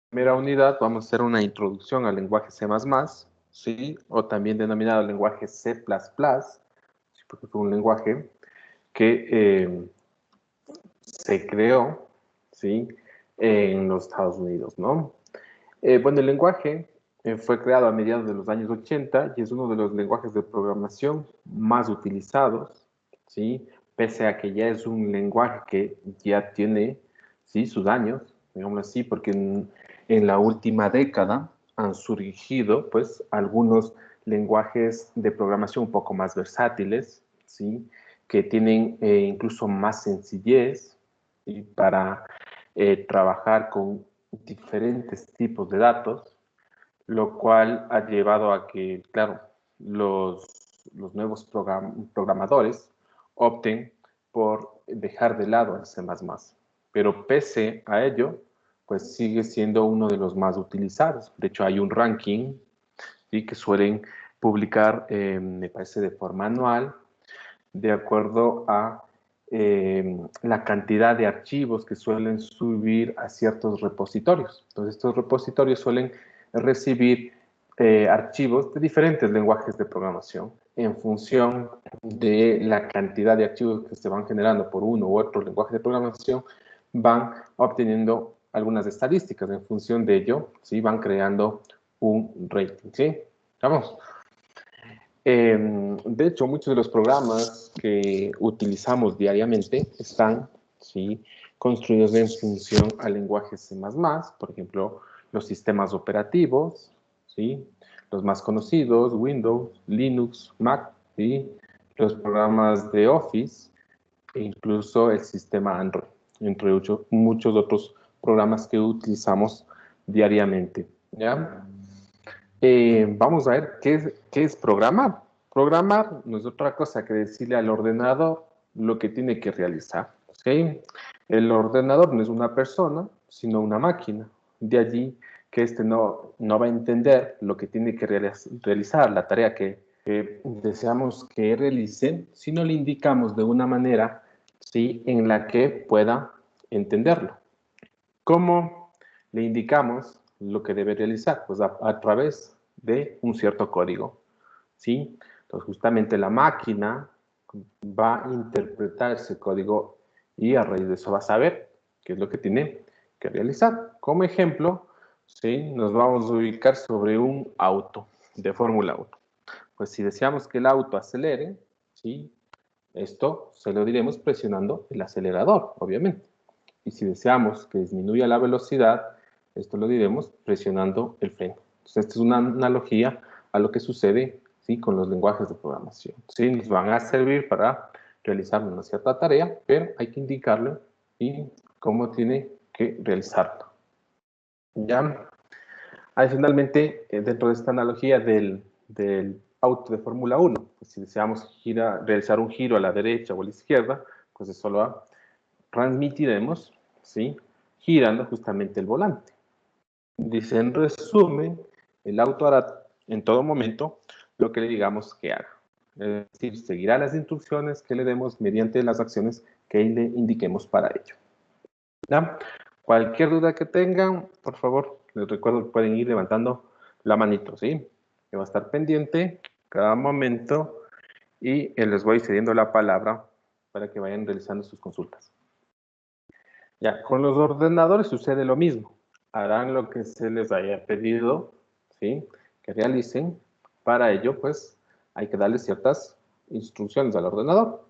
primera unidad vamos a hacer una introducción al lenguaje C++, ¿sí? O también denominado lenguaje C++, ¿sí? Porque fue un lenguaje que se creó, ¿sí? En los Estados Unidos, ¿no? Bueno, el lenguaje fue creado a mediados de los años 80 y es uno de los lenguajes de programación más utilizados, ¿sí? Pese a que ya es un lenguaje que ya tiene, ¿sí? Sus años, digamos así, porque en la última década han surgido, pues, algunos lenguajes de programación un poco más versátiles, ¿sí? Que tienen incluso más sencillez, ¿sí? Para trabajar con diferentes tipos de datos, lo cual ha llevado a que, claro, los nuevos programadores opten por dejar de lado el C++. Pero pese a ello, pues sigue siendo uno de los más utilizados. De hecho, hay un ranking, ¿sí? Que suelen publicar, me parece, de forma anual, de acuerdo a la cantidad de archivos que suelen subir a ciertos repositorios. Entonces, estos repositorios suelen recibir archivos de diferentes lenguajes de programación en función de la cantidad de archivos que se van generando por uno u otro lenguaje de programación, van obteniendo algunas estadísticas. En función de ello, ¿sí? Van creando un rating, ¿sí? Vamos. De hecho, muchos de los programas que utilizamos diariamente están, ¿sí? Construidos en función al lenguaje C++, por ejemplo, los sistemas operativos, ¿sí? Los más conocidos, Windows, Linux, Mac, ¿sí? Los programas de Office e incluso el sistema Android, entre muchos otros programas que utilizamos diariamente, ¿ya? Vamos a ver qué es programar. Programar no es otra cosa que decirle al ordenador lo que tiene que realizar. ¿Okay? El ordenador no es una persona, sino una máquina. De allí que este no va a entender lo que tiene que realizar, la tarea que deseamos que realice, si no le indicamos de una manera, ¿sí? En la que pueda entenderlo. ¿Cómo le indicamos lo que debe realizar? Pues a través de un cierto código, ¿sí? Entonces, justamente la máquina va a interpretar ese código y a raíz de eso va a saber qué es lo que tiene que realizar. Como ejemplo, ¿sí? Nos vamos a ubicar sobre un auto de Fórmula 1. Pues si deseamos que el auto acelere, ¿sí? Esto se lo diremos presionando el acelerador, obviamente. Y si deseamos que disminuya la velocidad, esto lo diremos presionando el freno. Entonces, esta es una analogía a lo que sucede, ¿sí? Con los lenguajes de programación. ¿Sí? Nos van a servir para realizar una cierta tarea, pero hay que indicarle, ¿sí? Cómo tiene que realizarlo. ¿Ya? Adicionalmente, dentro de esta analogía del auto de Fórmula 1, pues si deseamos realizar un giro a la derecha o a la izquierda, pues eso lo transmitiremos, ¿sí? Girando justamente el volante. Dice, en resumen, el auto hará en todo momento lo que le digamos que haga. Es decir, seguirá las instrucciones que le demos mediante las acciones que le indiquemos para ello. ¿Ya? Cualquier duda que tengan, por favor, les recuerdo que pueden ir levantando la manito, ¿sí? Que va a estar pendiente cada momento y les voy cediendo la palabra para que vayan realizando sus consultas. Ya, con los ordenadores sucede lo mismo. Harán lo que se les haya pedido, ¿sí? Que realicen. Para ello, pues, hay que darle ciertas instrucciones al ordenador.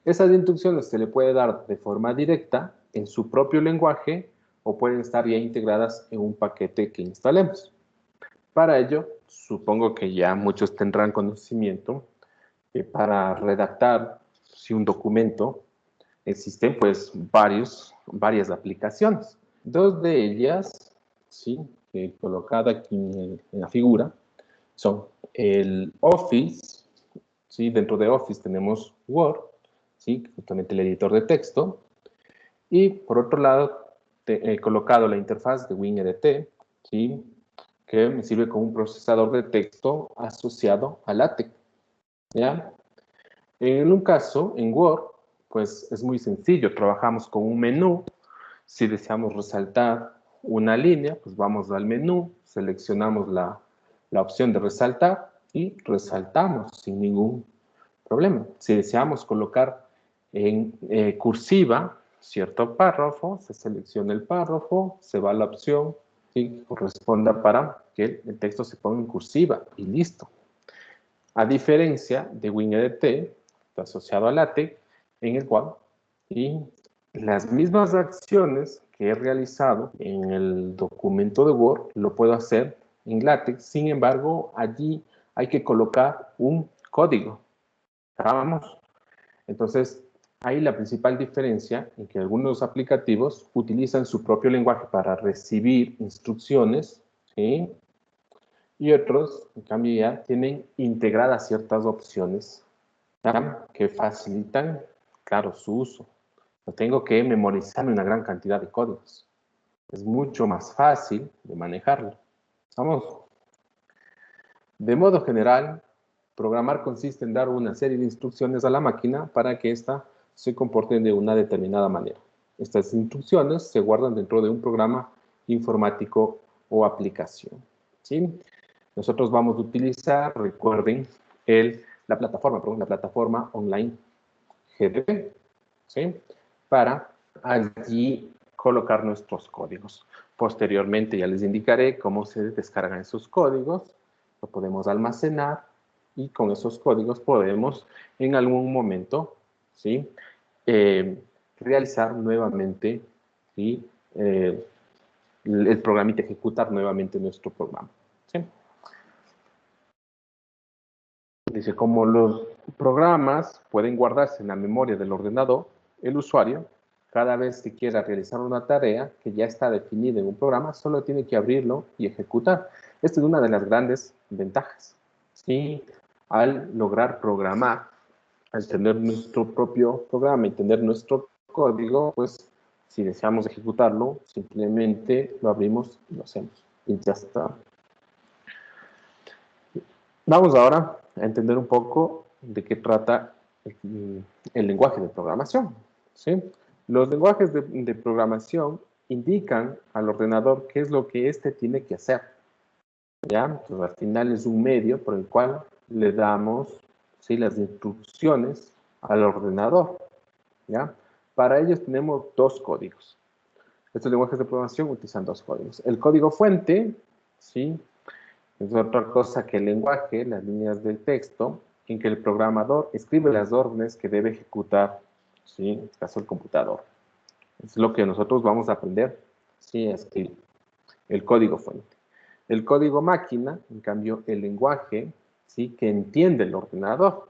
Esas instrucciones se le puede dar de forma directa en su propio lenguaje o pueden estar ya integradas en un paquete que instalemos. Para ello, supongo que ya muchos tendrán conocimiento que para redactar si un documento existen pues varias aplicaciones. Dos de ellas, ¿sí? Colocada aquí en la figura, son el Office, ¿sí? Dentro de Office tenemos Word, ¿sí? Justamente el editor de texto, y por otro lado he colocado la interfaz de WinEDT, ¿sí? Que me sirve como un procesador de texto asociado a LaTeX, ¿ya? En un caso, en Word, pues es muy sencillo. Trabajamos con un menú. Si deseamos resaltar una línea, pues vamos al menú, seleccionamos la opción de resaltar y resaltamos sin ningún problema. Si deseamos colocar en cursiva cierto párrafo, se selecciona el párrafo, se va a la opción que corresponda para que el texto se ponga en cursiva y listo. A diferencia de WinEDT, asociado a LaTeX, en el cual las mismas acciones que he realizado en el documento de Word lo puedo hacer en LaTeX. Sin embargo, allí hay que colocar un código. ¿Vamos? Entonces, ahí la principal diferencia en que algunos aplicativos utilizan su propio lenguaje para recibir instrucciones, ¿sí? Y otros, en cambio, ya tienen integradas ciertas opciones, ¿ya? Que facilitan, claro, su uso. No tengo que memorizar una gran cantidad de códigos. Es mucho más fácil de manejarlo. Vamos. De modo general, programar consiste en dar una serie de instrucciones a la máquina para que ésta se comporte de una determinada manera. Estas instrucciones se guardan dentro de un programa informático o aplicación, ¿sí? Nosotros vamos a utilizar, recuerden, la plataforma online GDB, ¿sí? Para allí colocar nuestros códigos. Posteriormente ya les indicaré cómo se descargan esos códigos, lo podemos almacenar y con esos códigos podemos en algún momento, ¿sí? Realizar nuevamente, ¿sí? El programita, ejecutar nuevamente nuestro programa, ¿sí? Dice, como los programas pueden guardarse en la memoria del ordenador, el usuario, cada vez que quiera realizar una tarea que ya está definida en un programa, solo tiene que abrirlo y ejecutar. Esta es una de las grandes ventajas. Y al lograr programar, al tener nuestro propio programa y tener nuestro código, pues si deseamos ejecutarlo, simplemente lo abrimos y lo hacemos. Y ya está. Vamos ahora a entender un poco de qué trata el lenguaje de programación, ¿sí? Los lenguajes de programación indican al ordenador qué es lo que éste tiene que hacer, ¿ya? Entonces, al final es un medio por el cual le damos, ¿sí?, las instrucciones al ordenador, ¿ya? Para ellos tenemos dos códigos. Estos lenguajes de programación utilizan dos códigos. El código fuente, ¿sí?, es otra cosa que el lenguaje, las líneas del texto, en que el programador escribe las órdenes que debe ejecutar, ¿sí?, en este caso el computador. Es lo que nosotros vamos a aprender, ¿sí?, a escribir. El código fuente. El código máquina, en cambio, el lenguaje, ¿sí?, que entiende el ordenador.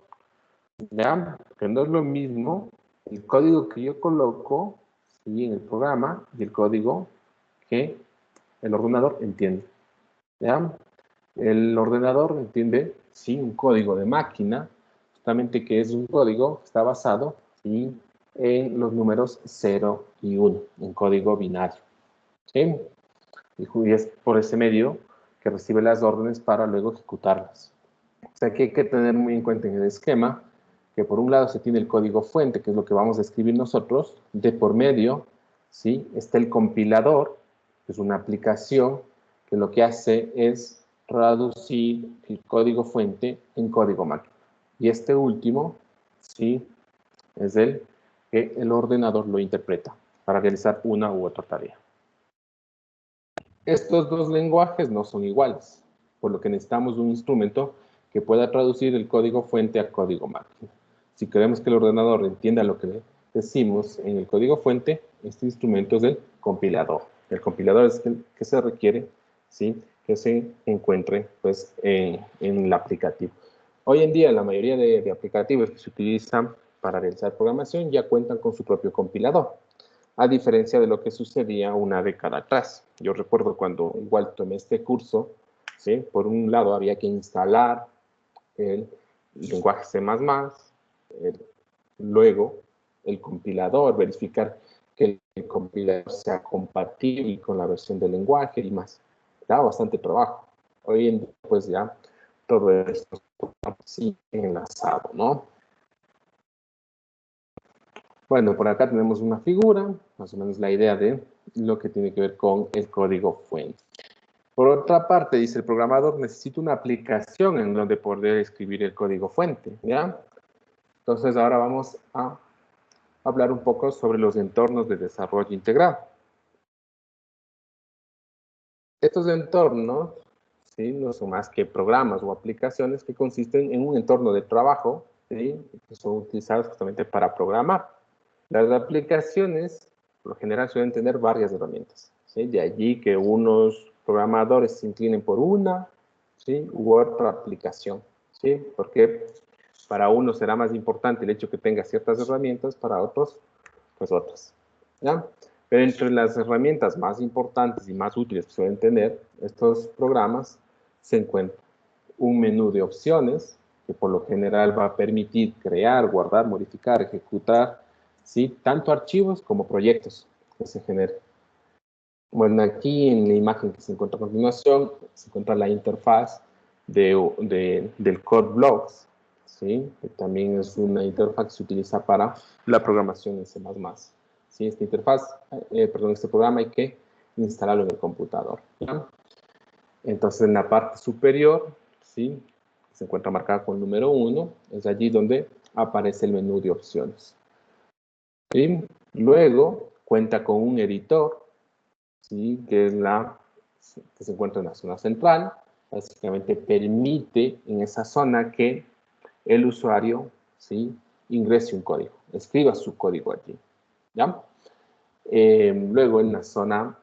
¿Ya? Que no es lo mismo el código que yo coloco, ¿sí?, en el programa y el código que el ordenador entiende. ¿Ya? El ordenador entiende, sí, un código de máquina, justamente que es un código que está basado, ¿sí?, en los números 0 y 1, en código binario, ¿sí? Y es por ese medio que recibe las órdenes para luego ejecutarlas. O sea que hay que tener muy en cuenta en el esquema que por un lado se tiene el código fuente, que es lo que vamos a escribir nosotros, de por medio, ¿sí?, está el compilador, que es una aplicación que lo que hace es traducir el código fuente en código máquina. Y este último, ¿sí?, es el que el ordenador lo interpreta para realizar una u otra tarea. Estos dos lenguajes no son iguales, por lo que necesitamos un instrumento que pueda traducir el código fuente a código máquina. Si queremos que el ordenador entienda lo que decimos en el código fuente, este instrumento es el compilador. El compilador es el que se requiere, ¿sí?, que se encuentre, pues, en el aplicativo. Hoy en día la mayoría de aplicativos que se utilizan para realizar programación ya cuentan con su propio compilador, a diferencia de lo que sucedía una década atrás. Yo recuerdo cuando igual tomé este curso, ¿sí?, por un lado había que instalar el lenguaje C++, luego el compilador, verificar que el compilador sea compatible con la versión del lenguaje y más. Daba bastante trabajo. Hoy en día, pues ya todo esto está así enlazado, ¿no? Bueno, por acá tenemos una figura, más o menos la idea de lo que tiene que ver con el código fuente. Por otra parte, dice el programador, necesita una aplicación en donde poder escribir el código fuente, ¿ya? Entonces, ahora vamos a hablar un poco sobre los entornos de desarrollo integrado. Estos entornos, ¿sí?, no son más que programas o aplicaciones que consisten en un entorno de trabajo, ¿sí?, que son utilizados justamente para programar. Las aplicaciones, por lo general, suelen tener varias herramientas, ¿sí? De allí que unos programadores se inclinen por una, ¿sí?, u otra aplicación, ¿sí? Porque para unos será más importante el hecho que tenga ciertas herramientas, para otros, pues otras, ¿ya? Pero entre las herramientas más importantes y más útiles que suelen tener estos programas se encuentra un menú de opciones, que por lo general va a permitir crear, guardar, modificar, ejecutar, ¿sí?, tanto archivos como proyectos que se generen. Bueno, aquí en la imagen que se encuentra a continuación, se encuentra la interfaz del Code Blocks, ¿sí?, que también es una interfaz que se utiliza para la programación en C++. ¿Sí? Esta interfaz, este programa hay que instalarlo en el computador, ¿ya? Entonces, en la parte superior, ¿sí?, se encuentra marcada con el número 1, es allí donde aparece el menú de opciones. ¿Sí? Luego, cuenta con un editor, ¿sí?, que se encuentra en la zona central. Básicamente permite en esa zona que el usuario, ¿sí?, ingrese un código, escriba su código allí, ¿ya? Luego, en la zona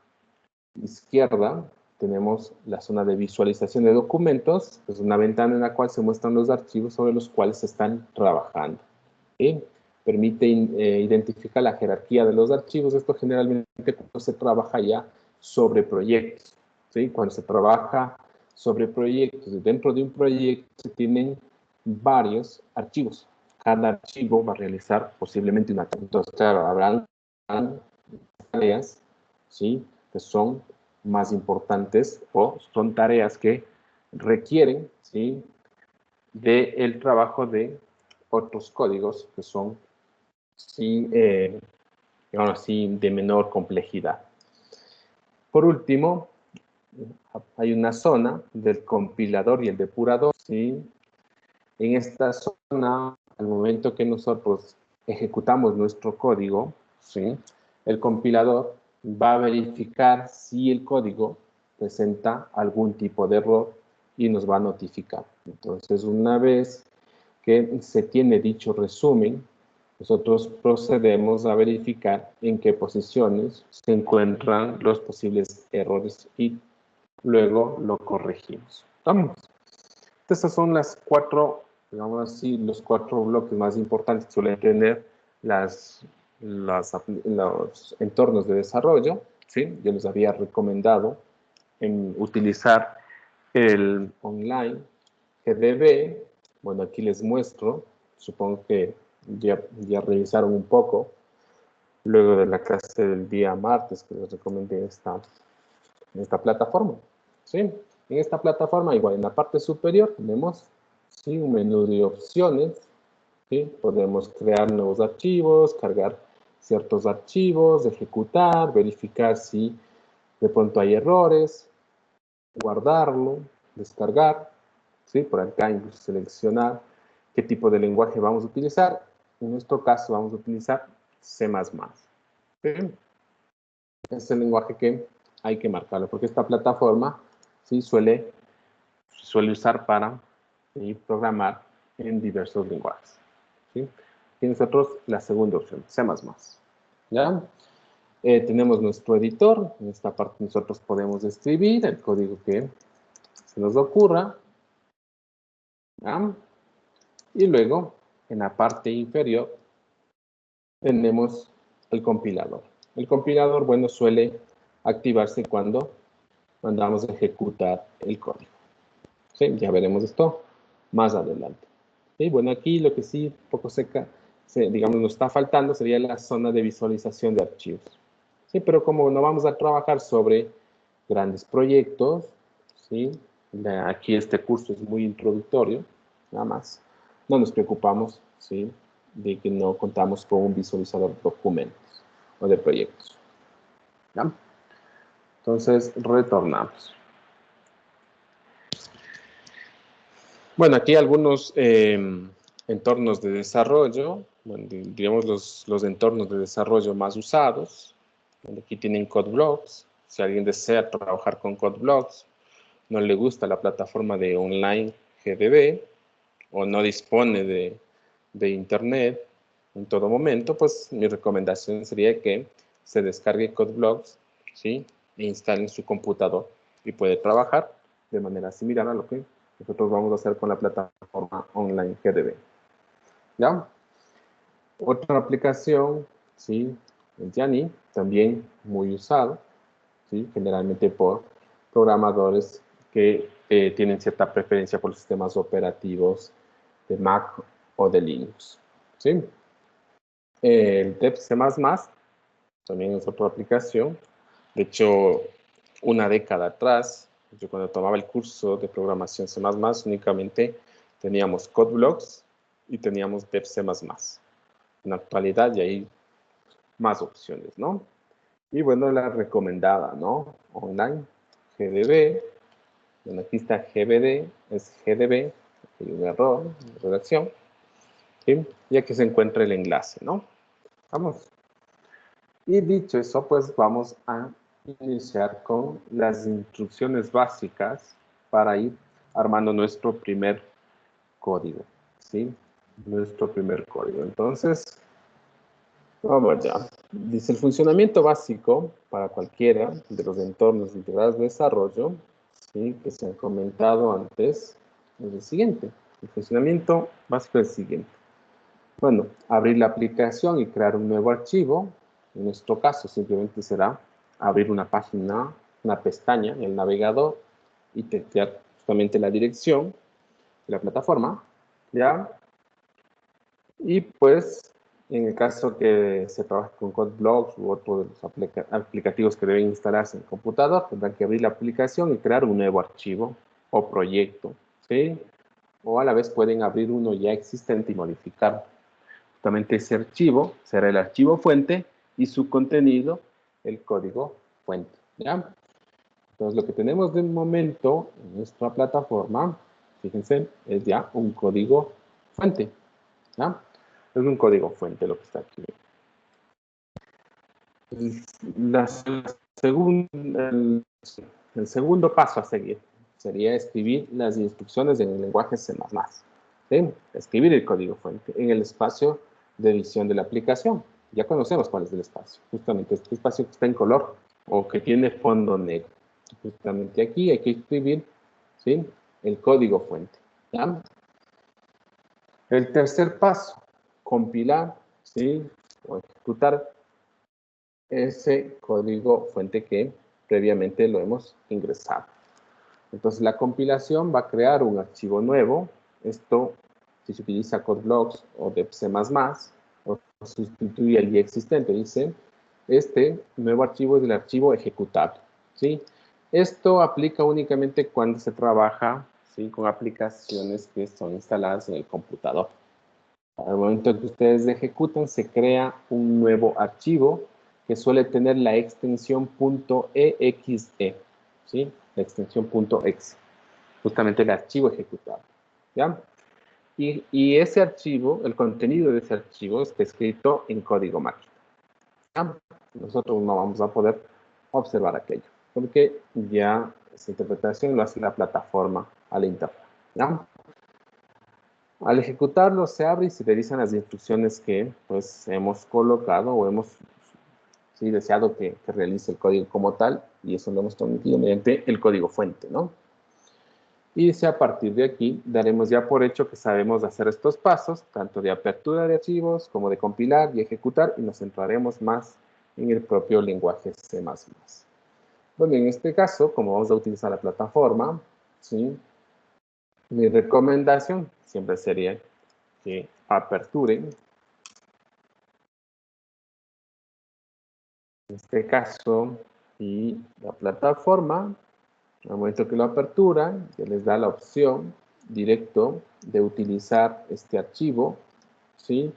izquierda, tenemos la zona de visualización de documentos, es una ventana en la cual se muestran los archivos sobre los cuales se están trabajando. ¿Sí? Permite identificar la jerarquía de los archivos. Esto generalmente cuando se trabaja ya sobre proyectos, ¿sí? Cuando se trabaja sobre proyectos, dentro de un proyecto se tienen varios archivos. Cada archivo va a realizar posiblemente una tarea. Entonces, claro, habrán tareas, ¿sí?, que son más importantes o son tareas que requieren, ¿sí?, del trabajo de otros códigos que son, sí, digamos así, de menor complejidad. Por último, hay una zona del compilador y el depurador, ¿sí? En esta zona, al momento que nosotros ejecutamos nuestro código, ¿sí?, el compilador va a verificar si el código presenta algún tipo de error y nos va a notificar. Entonces, una vez que se tiene dicho resumen, nosotros procedemos a verificar en qué posiciones se encuentran los posibles errores y luego lo corregimos. Vamos. Estas son las cuatro, digamos así, los cuatro bloques más importantes que suelen tener los entornos de desarrollo, ¿sí? Yo les había recomendado utilizar el online GDB. Bueno, aquí les muestro, supongo que ya revisaron un poco, luego de la clase del día martes que les recomendé esta plataforma, ¿sí? En esta plataforma, igual en la parte superior, tenemos, ¿sí?, un menú de opciones, ¿sí? Podemos crear nuevos archivos, cargar ciertos archivos, ejecutar, verificar si de pronto hay errores, guardarlo, descargar, ¿sí? Por acá incluso seleccionar qué tipo de lenguaje vamos a utilizar. En nuestro caso vamos a utilizar C++. ¿Sí? Es el lenguaje que hay que marcarlo, porque esta plataforma, ¿sí?, suele usar para programar en diversos lenguajes, ¿sí? Y nosotros la segunda opción, C++. ¿Ya? Tenemos nuestro editor. En esta parte nosotros podemos escribir el código que se nos ocurra, ¿ya? Y luego, en la parte inferior, tenemos el compilador. El compilador, bueno, suele activarse cuando mandamos a ejecutar el código. ¿Sí? Ya veremos esto más adelante. ¿Sí? Bueno, aquí lo que sí poco digamos, nos está faltando sería la zona de visualización de archivos. ¿Sí? Pero como no vamos a trabajar sobre grandes proyectos, ¿sí?, aquí este curso es muy introductorio, nada más, no nos preocupamos, ¿sí?, de que no contamos con un visualizador de documentos o de proyectos. ¿Ya? Entonces, retornamos. Bueno, aquí algunos entornos de desarrollo, bueno, digamos los entornos de desarrollo más usados. Aquí tienen CodeBlocks. Si alguien desea trabajar con CodeBlocks, no le gusta la plataforma de online GDB o no dispone de internet en todo momento, pues mi recomendación sería que se descargue CodeBlocks, ¿sí? E instale en su computador y puede trabajar de manera similar a lo que nosotros vamos a hacer con la plataforma online GDB. ¿Ya? Otra aplicación, ¿sí? El Yani, también muy usado, ¿sí? Generalmente por programadores que tienen cierta preferencia por los sistemas operativos de Mac o de Linux, ¿sí? El DevC++ también es otra aplicación. De hecho, una década atrás, yo cuando tomaba el curso de programación C++, únicamente teníamos CodeBlocks y teníamos DevC++. En la actualidad ya hay más opciones, ¿no? Y bueno, la recomendada, ¿no? Online, GDB. Bueno, aquí está GBD, es GDB, hay un error de redacción, ¿sí? Y aquí se encuentra el enlace, ¿no? Vamos. Y dicho eso, pues vamos a iniciar con las instrucciones básicas para ir armando nuestro primer código, ¿sí? Nuestro primer código. Entonces, vamos ya. Dice el funcionamiento básico para cualquiera de los entornos integrados de desarrollo, ¿sí? Que se han comentado antes, es el siguiente. El funcionamiento básico es el siguiente. Bueno, abrir la aplicación y crear un nuevo archivo. En nuestro caso, simplemente será abrir una página, una pestaña en el navegador y teclear justamente la dirección de la plataforma, ¿ya? Y pues, en el caso que se trabaje con CodeBlocks u otros de los aplicativos que deben instalarse en el computador, tendrán que abrir la aplicación y crear un nuevo archivo o proyecto, ¿sí? O a la vez pueden abrir uno ya existente y modificarlo. Justamente ese archivo será el archivo fuente y su contenido, el código fuente, ¿ya? Entonces, lo que tenemos de momento en nuestra plataforma, fíjense, es ya un código fuente, ¿ya? Es un código fuente lo que está aquí. El segundo paso a seguir sería escribir las instrucciones en el lenguaje C++. ¿Sí? Escribir el código fuente en el espacio de edición de la aplicación. Ya conocemos cuál es el espacio. Justamente este espacio que está en color o que tiene fondo negro. Justamente aquí hay que escribir, ¿sí?, el código fuente. ¿Ya? El tercer paso, compilar, ¿sí?, o ejecutar ese código fuente que previamente lo hemos ingresado. Entonces, la compilación va a crear un archivo nuevo. Esto, si se utiliza CodeBlocks o DebC++, o sustituye el ya existente, dice, este nuevo archivo es el archivo ejecutable, ¿sí? Esto aplica únicamente cuando se trabaja, ¿sí?, con aplicaciones que son instaladas en el computador. Al momento que ustedes ejecutan, se crea un nuevo archivo que suele tener la extensión .exe, ¿sí? La extensión .exe, justamente el archivo ejecutable, ¿ya? Y ese archivo, el contenido de ese archivo está escrito en código máquina, ¿ya? Nosotros no vamos a poder observar aquello, porque ya esa interpretación lo hace la plataforma al internet, ¿ya? Al ejecutarlo, se abre y se realizan las instrucciones que pues hemos colocado o hemos, sí, deseado que realice el código como tal, y eso lo hemos transmitido mediante el código fuente, ¿no? Y dice, a partir de aquí, daremos ya por hecho que sabemos hacer estos pasos, tanto de apertura de archivos como de compilar y ejecutar, y nos centraremos más en el propio lenguaje C++. Bueno, en este caso, como vamos a utilizar la plataforma, ¿sí?, mi recomendación siempre sería que aperturen, en este caso, y la plataforma, al momento que lo aperturan, ya les da la opción directo de utilizar este archivo, ¿sí?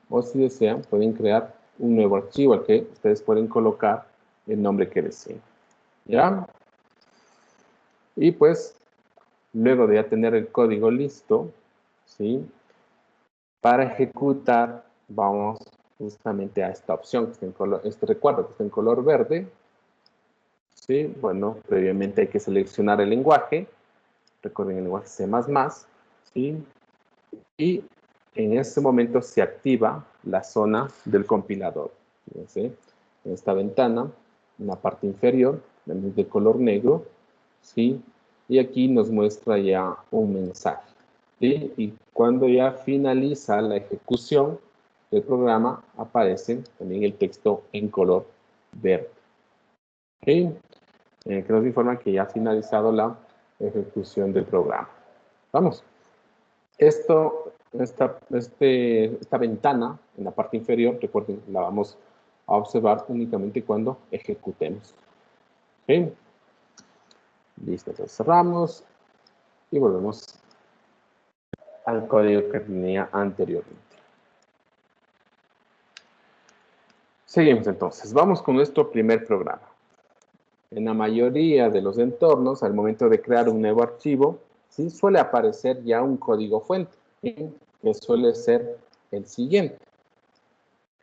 O si desean, pueden crear un nuevo archivo al que ustedes pueden colocar el nombre que deseen. ¿Ya? Y pues, luego de ya tener el código listo, ¿sí? Para ejecutar, vamos justamente a esta opción que está en color, este recuadro que está en color verde. ¿Sí? Bueno, previamente hay que seleccionar el lenguaje. Recuerden el lenguaje C++, ¿sí? Y en este momento se activa la zona del compilador. ¿Sí? En esta ventana, en la parte inferior, de color negro, ¿sí? Y aquí nos muestra ya un mensaje. ¿Sí? Y cuando ya finaliza la ejecución del programa, aparece también el texto en color verde. ¿Sí? Que nos informa que ya ha finalizado la ejecución del programa. Vamos. Esta ventana en la parte inferior, recuerden, la vamos a observar únicamente cuando ejecutemos. ¿Sí? Listo, entonces cerramos y volvemos al código que tenía anteriormente. Seguimos entonces. Vamos con nuestro primer programa. En la mayoría de los entornos, al momento de crear un nuevo archivo, ¿sí? Suele aparecer ya un código fuente, ¿sí? Que suele ser el siguiente,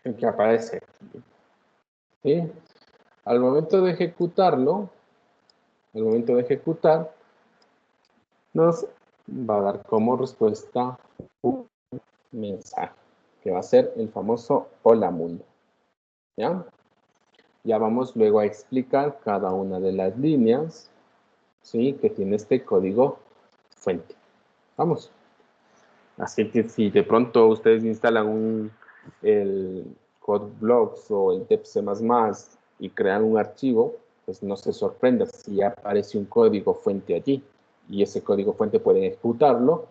el que aparece. ¿Sí? Al momento de ejecutarlo, nos va a dar como respuesta un mensaje, que va a ser el famoso Hola Mundo. ¿Ya? Ya vamos luego a explicar cada una de las líneas, ¿sí? Que tiene este código fuente. Vamos. Así que si de pronto ustedes instalan el CodeBlocks o el DepC++ y crean un archivo, pues no se sorprenda si aparece un código fuente allí. Y ese código fuente pueden ejecutarlo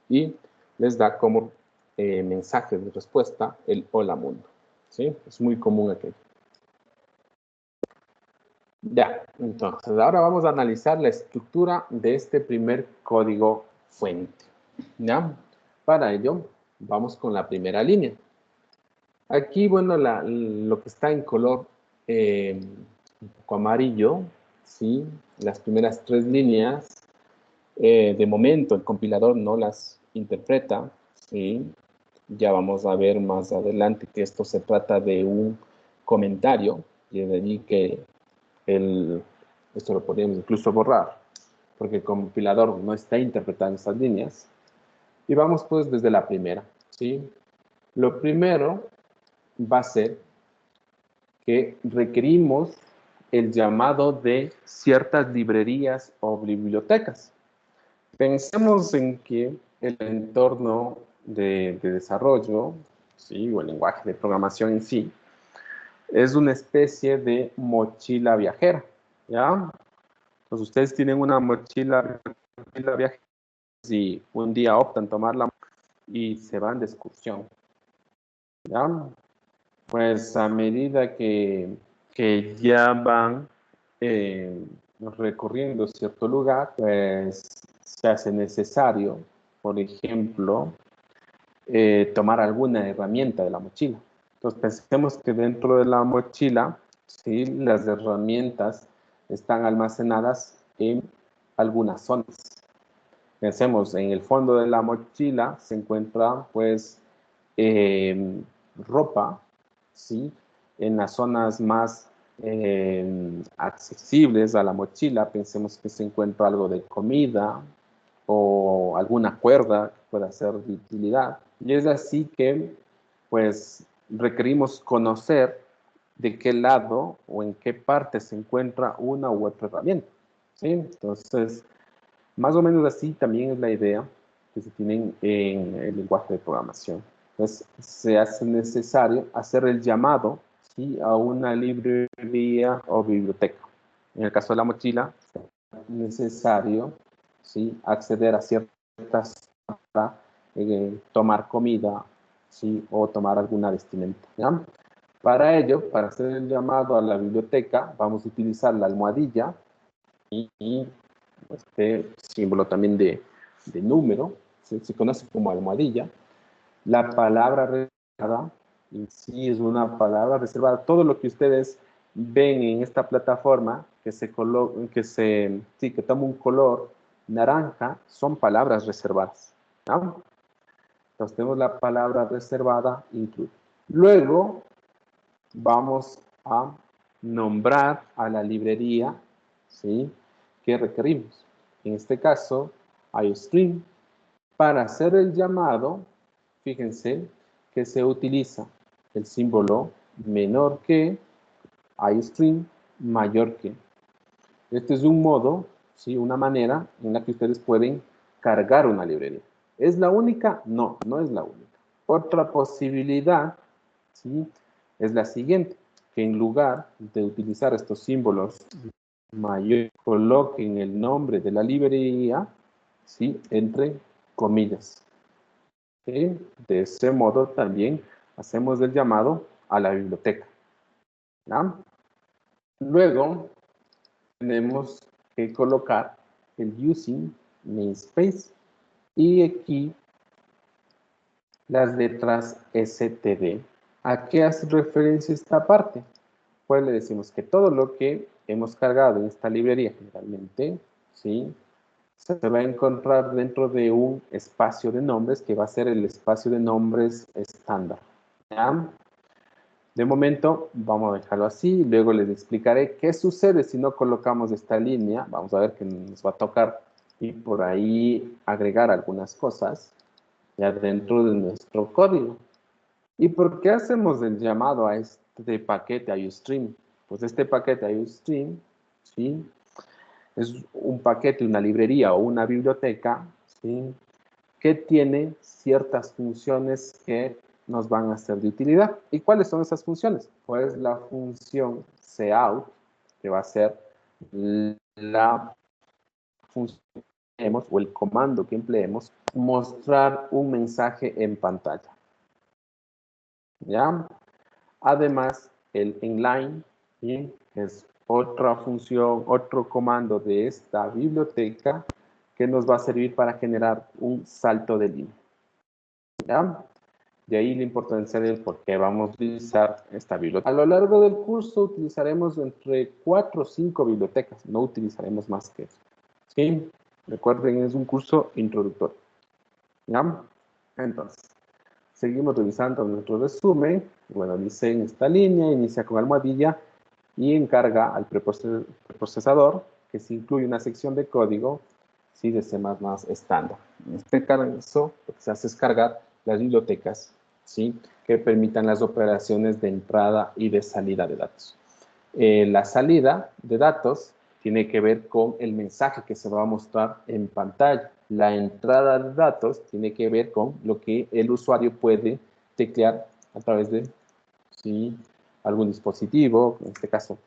y les da como mensaje de respuesta el Hola Mundo. ¿Sí? Es muy común aquello. Ya, entonces ahora vamos a analizar la estructura de este primer código fuente. ¿Ya? Para ello, vamos con la primera línea. Aquí, bueno, lo que está en color un poco amarillo, ¿sí? Las primeras tres líneas, de momento el compilador no las interpreta, ¿sí? Ya vamos a ver más adelante que esto se trata de un comentario, y es de allí que esto lo podríamos incluso borrar, porque el compilador no está interpretando estas líneas. Y vamos pues desde la primera, ¿sí? Lo primero va a ser que requerimos el llamado de ciertas librerías o bibliotecas. Pensemos en que el entorno de desarrollo, ¿sí? O el lenguaje de programación en sí, es una especie de mochila viajera, ¿ya? Pues ustedes tienen una mochila viajera y un día optan tomarla y se van de excursión, ¿ya? Pues a medida que ya van recorriendo cierto lugar, pues se hace necesario, por ejemplo, tomar alguna herramienta de la mochila. Entonces pensemos que dentro de la mochila, ¿sí? Las herramientas están almacenadas en algunas zonas. Pensemos, en el fondo de la mochila se encuentra, pues, ropa, ¿sí? En las zonas más accesibles a la mochila, pensemos que se encuentra algo de comida o alguna cuerda que pueda ser de utilidad. Y es así que, pues, requerimos conocer de qué lado o en qué parte se encuentra una u otra herramienta, ¿sí? Entonces, más o menos así también es la idea que se tiene en el lenguaje de programación. Entonces, se hace necesario hacer el llamado, ¿sí? A una librería o biblioteca. En el caso de la mochila, es necesario, ¿sí? Acceder a ciertas para tomar comida, ¿sí? O tomar alguna vestimenta, ¿ya? Para ello, para hacer el llamado a la biblioteca, vamos a utilizar la almohadilla y este símbolo también de número, se conoce como almohadilla. La palabra reservada, en sí es una palabra reservada. Todo lo que ustedes ven en esta plataforma que toma un color naranja, son palabras reservadas, ¿no? Entonces tenemos la palabra reservada include. Luego vamos a nombrar a la librería, ¿sí?, que requerimos. En este caso, iostream. Para hacer el llamado, fíjense que se utiliza el símbolo menor que, iostream, mayor que. Este es un modo, ¿sí?, una manera en la que ustedes pueden cargar una librería. ¿Es la única? No, no es la única. Otra posibilidad, ¿sí?, es la siguiente, que en lugar de utilizar estos símbolos mayor, coloquen el nombre de la librería, ¿sí?, entre comillas. ¿Sí? De ese modo también hacemos el llamado a la biblioteca, ¿ya? Luego tenemos que colocar el using namespace y aquí las letras std. ¿A qué hace referencia esta parte? Pues le decimos que todo lo que hemos cargado en esta librería generalmente, ¿sí?, se va a encontrar dentro de un espacio de nombres que va a ser el espacio de nombres estándar, ¿ya? De momento vamos a dejarlo así, luego les explicaré qué sucede si no colocamos esta línea. Vamos a ver que nos va a tocar y por ahí agregar algunas cosas ya dentro de nuestro código. ¿Y por qué hacemos el llamado a este paquete iostream? Pues este paquete iostream, ¿sí?, es un paquete, una librería o una biblioteca, ¿sí?, que tiene ciertas funciones que nos van a ser de utilidad. ¿Y cuáles son esas funciones? Pues la función cout, que va a ser la función que empleemos, o el comando que empleemos, mostrar un mensaje en pantalla, ¿ya? Además, el inline, ¿sí?, es otra función, otro comando de esta biblioteca que nos va a servir para generar un salto de línea, ¿ya? De ahí la importancia del por qué vamos a utilizar esta biblioteca. A lo largo del curso utilizaremos entre 4 o 5 bibliotecas, no utilizaremos más que eso, ¿sí? Recuerden, es un curso introductorio, ¿ya? Entonces, seguimos revisando nuestro resumen. Bueno, dice en esta línea, inicia con almohadilla y encarga al preprocesador que se incluye una sección de código, ¿sí?, de C++ estándar. En este caso, lo que se hace es cargar las bibliotecas, ¿sí?, que permitan las operaciones de entrada y de salida de datos. La salida de datos tiene que ver con el mensaje que se va a mostrar en pantalla. La entrada de datos tiene que ver con lo que el usuario puede teclear a través de, ¿sí?, algún dispositivo. En este caso,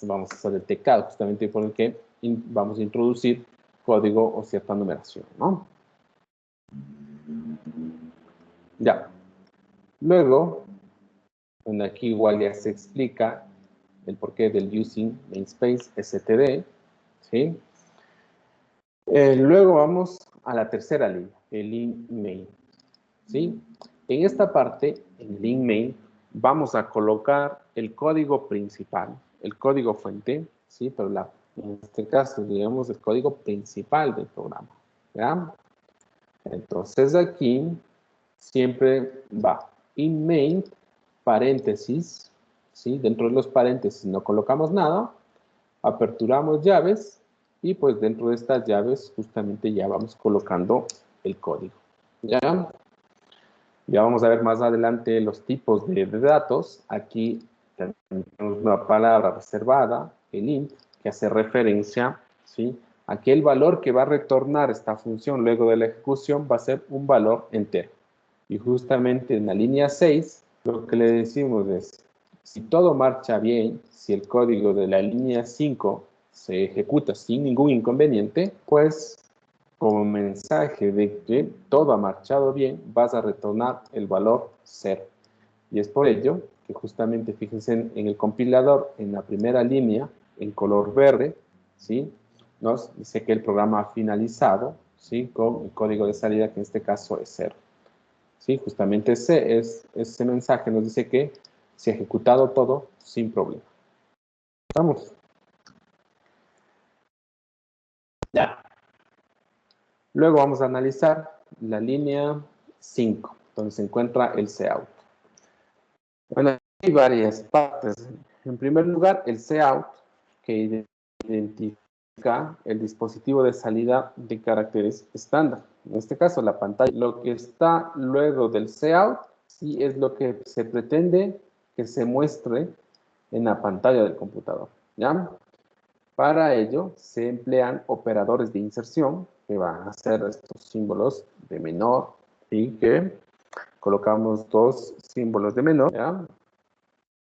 vamos a hacer el teclado, justamente por el que vamos a introducir código o cierta numeración, ¿no? Ya. Luego, donde aquí igual ya se explica el porqué del using namespace std, ¿sí? Luego vamos a la tercera línea, el in main, ¿sí? En esta parte, en el in main, vamos a colocar el código principal, el código fuente, ¿sí? Pero en este caso, digamos, el código principal del programa, ¿ya? Entonces aquí siempre va in main, paréntesis, ¿sí? Dentro de los paréntesis no colocamos nada, aperturamos llaves y pues dentro de estas llaves justamente ya vamos colocando el código, ¿ya? Ya vamos a ver más adelante los tipos de datos. Aquí tenemos una palabra reservada, el int, que hace referencia, ¿sí?, a que el valor que va a retornar esta función luego de la ejecución va a ser un valor entero. Y justamente en la línea 6, lo que le decimos es, si todo marcha bien, si el código de la línea 5 se ejecuta sin ningún inconveniente, pues como mensaje de que todo ha marchado bien, vas a retornar el valor 0. Y es por ello que justamente, fíjense en el compilador, en la primera línea, en color verde, ¿sí?, nos dice que el programa ha finalizado, ¿sí?, con el código de salida, que en este caso es 0. ¿Sí? Justamente ese mensaje nos dice que se ha ejecutado todo sin problema. Vamos. Ya. Luego vamos a analizar la línea 5, donde se encuentra el cout. Bueno, hay varias partes. En primer lugar, el cout, que identifica el dispositivo de salida de caracteres estándar. En este caso, la pantalla. Lo que está luego del cout, sí es lo que se pretende que se muestre en la pantalla del computador. ¿Ya? Para ello, se emplean operadores de inserción, que van a ser estos símbolos de menor, y que colocamos dos símbolos de menor, ¿ya?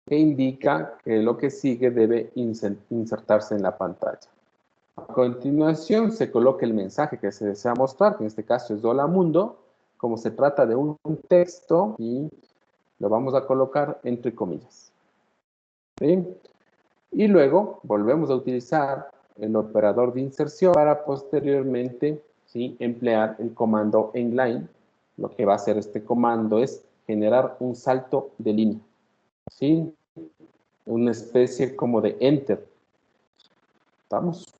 Que indica que lo que sigue debe insertarse en la pantalla. A continuación se coloca el mensaje que se desea mostrar, que en este caso es Hola Mundo. Como se trata de un texto, y lo vamos a colocar entre comillas. ¿Sí? Y luego volvemos a utilizar el operador de inserción para posteriormente, ¿sí?, emplear el comando inline. Lo que va a hacer este comando es generar un salto de línea, ¿sí? Una especie como de enter. ¿Estamos?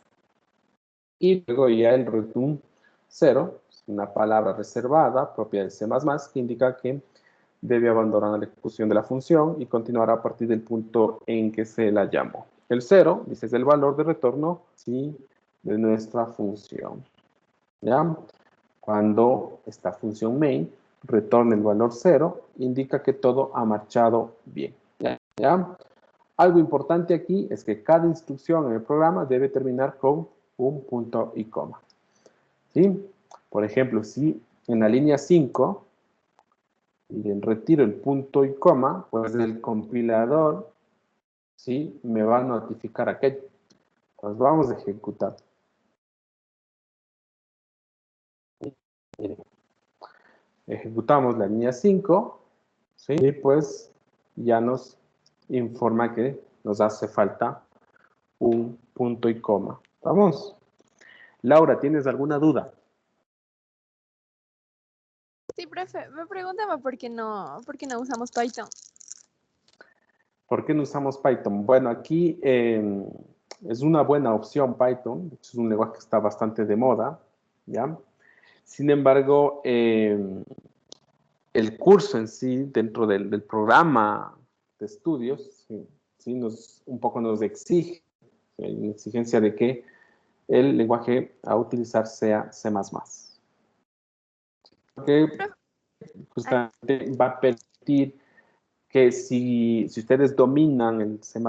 Y luego ya el return 0, una palabra reservada propia de C++, que indica que debe abandonar la ejecución de la función y continuará a partir del punto en que se la llamó. El 0, dice, es el valor de retorno, ¿sí?, de nuestra función. ¿Ya? Cuando esta función main retorna el valor 0, indica que todo ha marchado bien. ¿Ya? Algo importante aquí es que cada instrucción en el programa debe terminar con un punto y coma. ¿Sí? Por ejemplo, si en la línea 5 y retiro el punto y coma, pues el compilador, ¿sí?, me va a notificar aquello. Pues vamos a ejecutar. Ejecutamos la línea 5, ¿sí? Y pues ya nos informa que nos hace falta un punto y coma. Vamos. Laura, ¿tienes alguna duda? Sí, profe, me preguntaba por qué no usamos Python. ¿Por qué no usamos Python? Bueno, aquí es una buena opción Python. Es un lenguaje que está bastante de moda, ¿ya? Sin embargo, el curso en sí, dentro del programa de estudios, sí, un poco nos exige, hay una exigencia de que el lenguaje a utilizar sea C++. Que justamente va a permitir que si ustedes dominan el C++,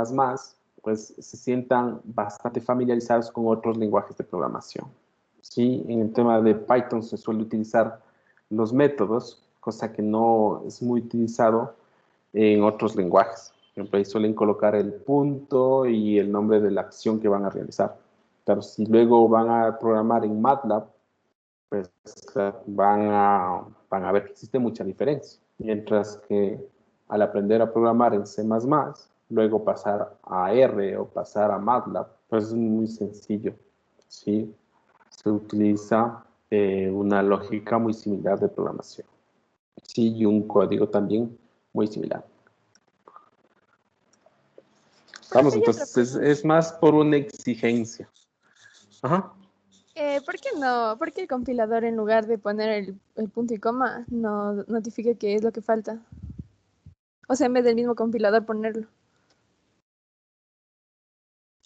pues se sientan bastante familiarizados con otros lenguajes de programación. Sí, en el tema de Python se suele utilizar los métodos, cosa que no es muy utilizado en otros lenguajes. Por ejemplo, ahí suelen colocar el punto y el nombre de la acción que van a realizar. Pero si luego van a programar en MATLAB, pues van a ver que existe mucha diferencia. Mientras que al aprender a programar en C++, luego pasar a R o pasar a MATLAB, pues es muy sencillo, ¿sí? Se utiliza una lógica muy similar de programación. Sí, y un código también muy similar. Vamos, Profe, y otra entonces pregunta. es más por una exigencia. Ajá. ¿Por qué no? ¿Por qué el compilador en lugar de poner el punto y coma no notifica qué es lo que falta? O sea, en vez del mismo compilador ponerlo.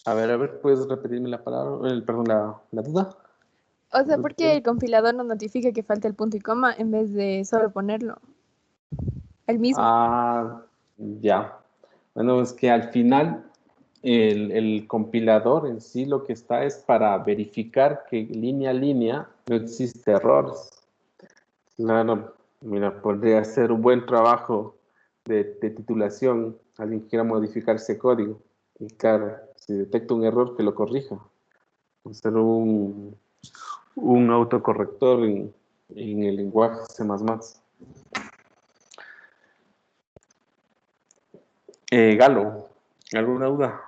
A ver, ¿puedes repetirme la palabra, perdón, la duda? O sea, ¿por qué el compilador no notifica que falta el punto y coma en vez de solo ponerlo? El mismo. Ah, ya. Bueno, es que al final el compilador en sí lo que está es para verificar que línea a línea no existe errores. Claro, mira, podría ser un buen trabajo de titulación, alguien que quiera modificar ese código. Y claro, si detecta un error, que lo corrija. Hacer un autocorrector en el lenguaje C++. Galo, ¿alguna duda?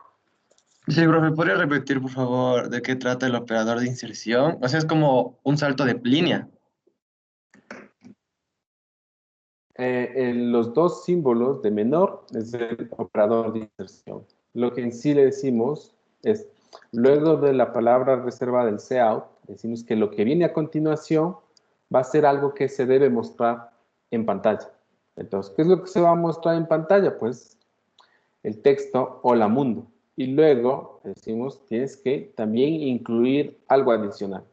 Sí, profe, ¿podría repetir, por favor, de qué trata el operador de inserción? O sea, es como un salto de línea. Los dos símbolos de menor es el operador de inserción. lo que en sí le decimos es, luego de la palabra reservada del cout, decimos que lo que viene a continuación va a ser algo que se debe mostrar en pantalla. Entonces, ¿qué es lo que se va a mostrar en pantalla? Pues el texto hola mundo. Y luego decimos, tienes que también incluir algo adicional.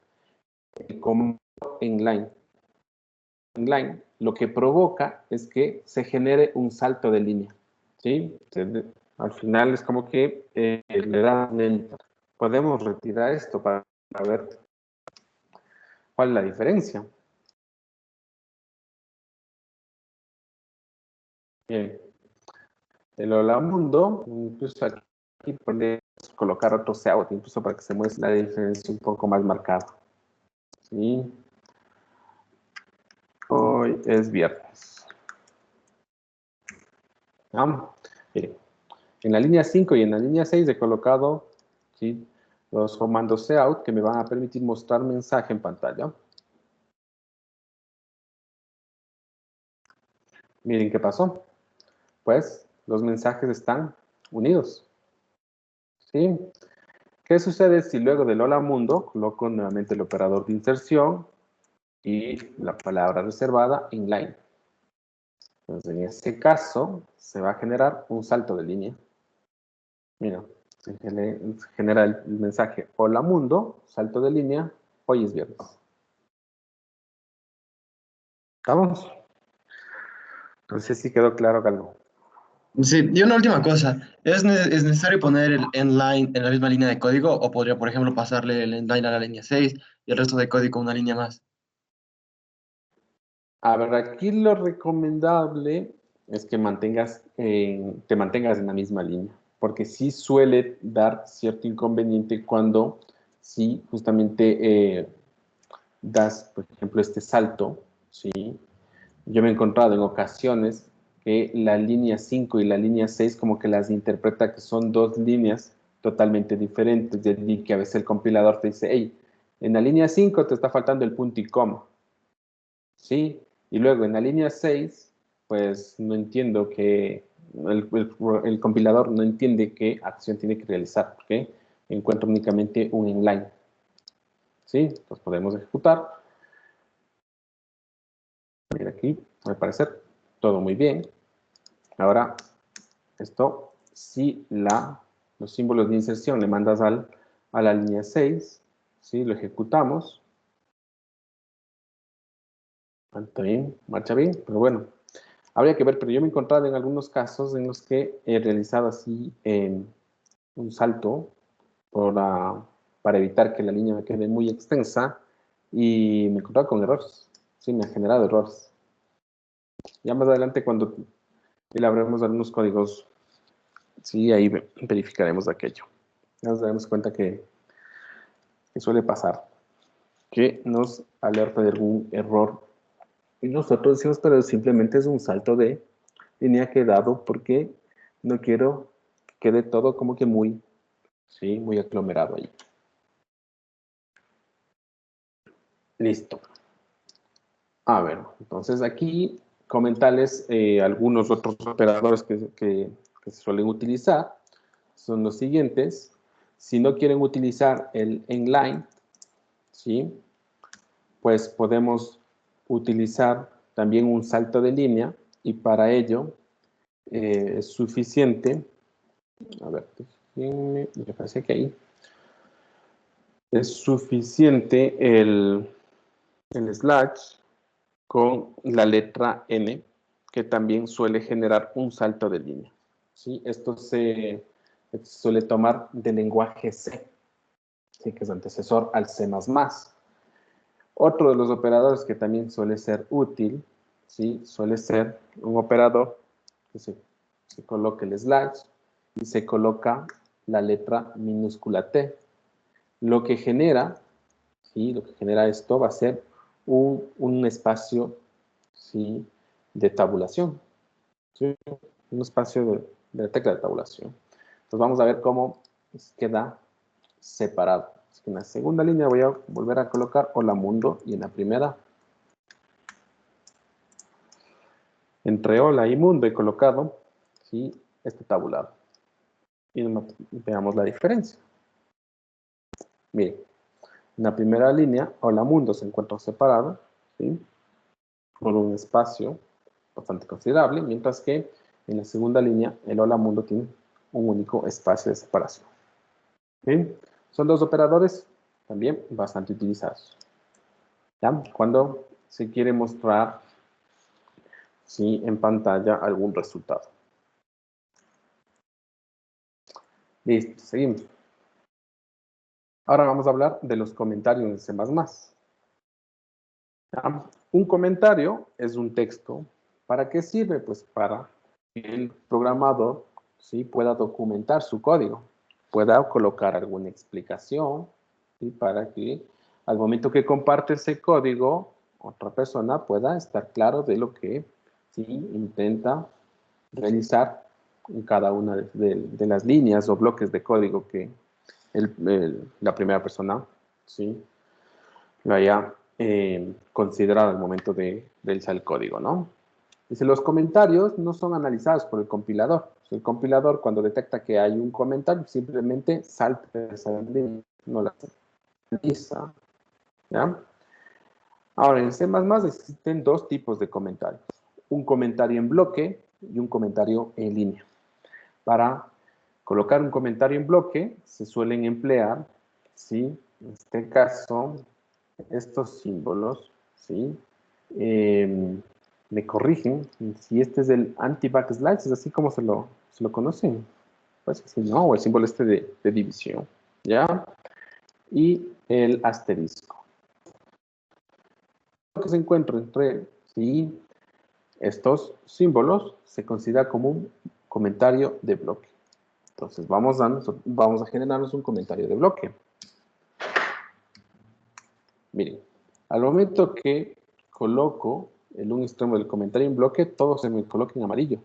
Como en line. En line, lo que provoca es que se genere un salto de línea. ¿Sí? Al final es como que le da un enter. Podemos retirar esto para ver cuál es la diferencia. Bien. El hola mundo, incluso aquí podemos colocar otro cout, incluso para que se muestre la diferencia un poco más marcada. ¿Sí? Hoy es viernes. ¿Ah? Bien. En la línea 5 y en la línea 6 he colocado, ¿sí?, los comandos cout que me van a permitir mostrar mensaje en pantalla. Miren qué pasó. Pues los mensajes están unidos. ¿Sí? ¿Qué sucede si luego del hola mundo coloco nuevamente el operador de inserción y la palabra reservada inline? Entonces, en este caso, se va a generar un salto de línea. Mira, se genera el mensaje hola mundo, salto de línea, hoy es viernes. ¿Estamos? Entonces sí quedó claro algo. Sí, y una última cosa, ¿es necesario poner el endline en la misma línea de código o podría, por ejemplo, pasarle el endline a la línea 6 y el resto de código una línea más? A ver, aquí lo recomendable es que te mantengas en la misma línea, porque sí suele dar cierto inconveniente cuando sí justamente das, por ejemplo, este salto, ¿sí? Yo me he encontrado en ocasiones que la línea 5 y la línea 6 como que las interpreta que son dos líneas totalmente diferentes, de allí que a veces el compilador te dice, hey, en la línea 5 te está faltando el punto y coma, ¿sí? Y luego en la línea 6, pues no entiendo que el compilador no entiende qué acción tiene que realizar, porque encuentra únicamente un inline, ¿sí? Entonces podemos ejecutar. Mira aquí, al parecer, todo muy bien. Ahora, esto, si los símbolos de inserción le mandas a la línea 6, ¿sí? Lo ejecutamos. Está bien, marcha bien, pero bueno, habría que ver, pero yo me he encontrado en algunos casos en los que he realizado así un salto para evitar que la línea me quede muy extensa y me he encontrado con errores. Sí, me ha generado errores. Ya más adelante cuando elaboremos algunos códigos, sí, ahí verificaremos aquello. Ya nos daremos cuenta que suele pasar, que nos alerta de algún error. Y nosotros decimos, pero simplemente es un salto de línea que he dado porque no quiero que quede todo como que muy, sí, muy aglomerado ahí. Listo. A ver, entonces aquí comentarles algunos otros operadores que se suelen utilizar. Son los siguientes. Si no quieren utilizar el inline, ¿sí?, pues podemos utilizar también un salto de línea y para ello es suficiente, a ver, me parece que ahí es suficiente el slash con la letra N, que también suele generar un salto de línea. ¿Sí? Esto se suele tomar del lenguaje C, ¿sí?, que es antecesor al C++. Otro de los operadores que también suele ser útil, ¿sí?, suele ser un operador que se coloca el slash y se coloca la letra minúscula T. Lo que genera, ¿sí?, lo que genera esto va a ser un espacio, ¿sí?, de tabulación, ¿sí?, un espacio de la tecla de tabulación. Entonces vamos a ver cómo queda separado. Así que en la segunda línea voy a volver a colocar hola mundo y en la primera, entre hola y mundo he colocado, ¿sí?, este tabulado. Y veamos la diferencia. Miren, en la primera línea, Hola Mundo se encuentra separado, ¿sí?, por un espacio bastante considerable, mientras que en la segunda línea, el Hola Mundo tiene un único espacio de separación. ¿Sí? Son dos operadores también bastante utilizados, ¿ya?, cuando se quiere mostrar, ¿sí?, en pantalla algún resultado. Listo, seguimos. Ahora vamos a hablar de los comentarios en C++. ¿Ya? Un comentario es un texto. ¿Para qué sirve? Pues para que el programador, ¿sí?, pueda documentar su código, pueda colocar alguna explicación, ¿sí?, para que al momento que comparte ese código, otra persona pueda estar claro de lo que, ¿sí?, intenta realizar en cada una de las líneas o bloques de código que la primera persona, ¿sí?, lo haya considerado al momento de realizar el código, ¿no? Dice, los comentarios no son analizados por el compilador. El compilador, cuando detecta que hay un comentario, simplemente salta esa línea, no la analiza, ¿ya? Ahora, en C++ existen dos tipos de comentarios. Un comentario en bloque y un comentario en línea. Para colocar un comentario en bloque, se suelen emplear, ¿sí?, en este caso, estos símbolos, ¿sí? Me corrigen si este es el anti-backslash, es así como se lo conocen. Pues sí, ¿no? O el símbolo este de división, ¿ya? Y el asterisco. Lo que se encuentra entre, ¿sí?, estos símbolos se considera como un comentario de bloque. Entonces vamos a generarnos un comentario de bloque. Miren, al momento que coloco en un extremo del comentario en bloque, todo se me coloca en amarillo.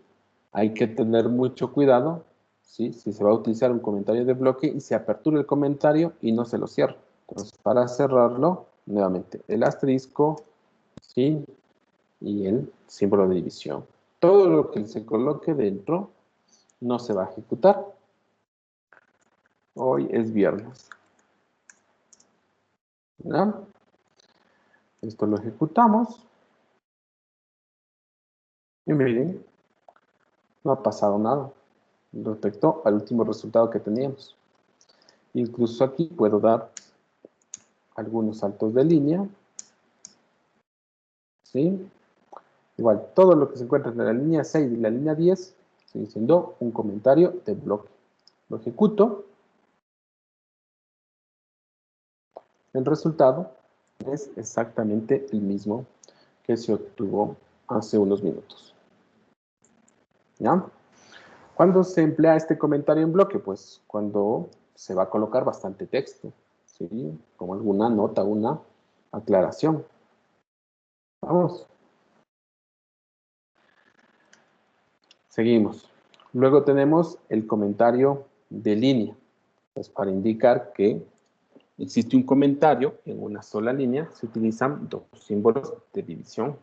Hay que tener mucho cuidado, ¿sí?, si se va a utilizar un comentario de bloque y se apertura el comentario y no se lo cierra. Entonces, para cerrarlo, nuevamente, el asterisco, ¿sí?, y el símbolo de división. Todo lo que se coloque dentro no se va a ejecutar. Hoy es viernes, ¿ya? Esto lo ejecutamos. Y miren, no ha pasado nada respecto al último resultado que teníamos. Incluso aquí puedo dar algunos saltos de línea, ¿sí? Igual, todo lo que se encuentra entre la línea 6 y la línea 10 sigue siendo un comentario de bloque. Lo ejecuto. El resultado es exactamente el mismo que se obtuvo hace unos minutos. ¿Ya? ¿Cuándo se emplea este comentario en bloque? Pues cuando se va a colocar bastante texto, ¿sí?, como alguna nota, una aclaración. Vamos. Seguimos. Luego tenemos el comentario de línea. Pues para indicar que existe un comentario en una sola línea, se utilizan dos símbolos de división.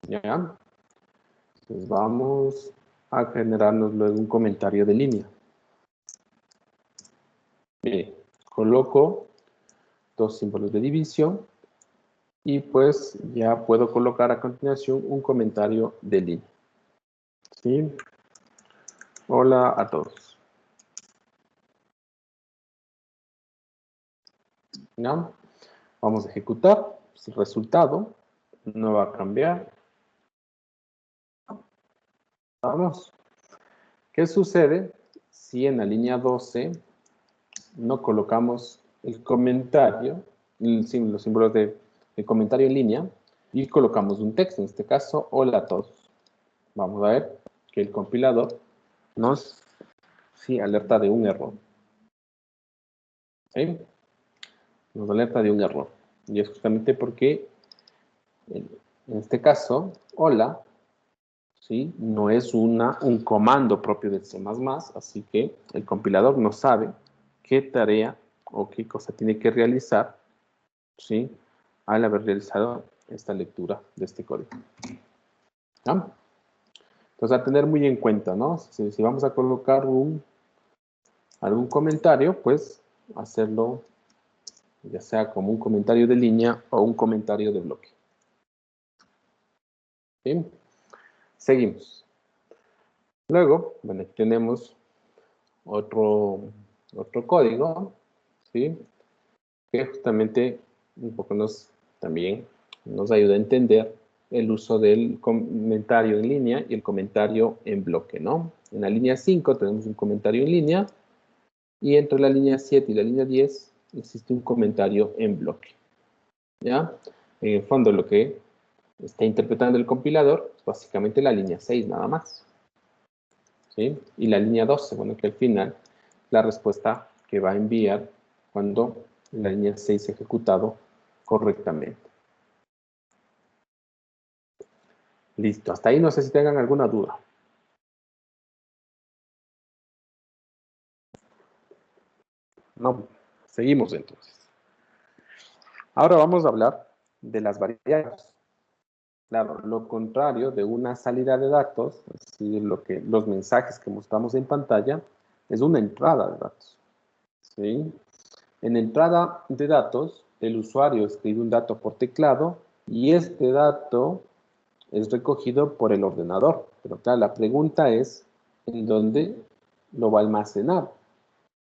¿Ya? Entonces vamos a generarnos luego un comentario de línea. Bien, coloco dos símbolos de división y pues ya puedo colocar a continuación un comentario de línea. ¿Sí? Hola a todos. ¿Ya? Vamos a ejecutar. El resultado no va a cambiar. Vamos. ¿Qué sucede si en la línea 12 no colocamos el comentario, los símbolos de comentario en línea, y colocamos un texto? En este caso, hola a todos. Vamos a ver que el compilador nos alerta de un error. ¿Sí? Nos alerta de un error. Y es justamente porque, en este caso, hola, ¿sí?, no es un comando propio del C++, así que el compilador no sabe qué tarea o qué cosa tiene que realizar, ¿sí?, al haber realizado esta lectura de este código. ¿Ya? Entonces, a tener muy en cuenta, ¿no? Si vamos a colocar un algún comentario, pues hacerlo ya sea como un comentario de línea o un comentario de bloque. ¿Sí? Seguimos. Luego, bueno, aquí tenemos otro código, ¿sí? Que justamente un poco también nos ayuda a entender el uso del comentario en línea y el comentario en bloque, ¿no? En la línea 5 tenemos un comentario en línea y entre la línea 7 y la línea 10 existe un comentario en bloque, ¿ya? En el fondo lo que está interpretando el compilador es básicamente la línea 6 nada más, ¿sí? Y la línea 12, bueno, que al final la respuesta que va a enviar cuando la línea 6 es ejecutado correctamente. Listo, hasta ahí no sé si tengan alguna duda. No, seguimos entonces. Ahora vamos a hablar de las variables. Claro, lo contrario de una salida de datos, es decir, los mensajes que mostramos en pantalla, es una entrada de datos. ¿Sí? En entrada de datos, el usuario escribe un dato por teclado y este dato es recogido por el ordenador. Pero claro, la pregunta es, ¿en dónde lo va a almacenar?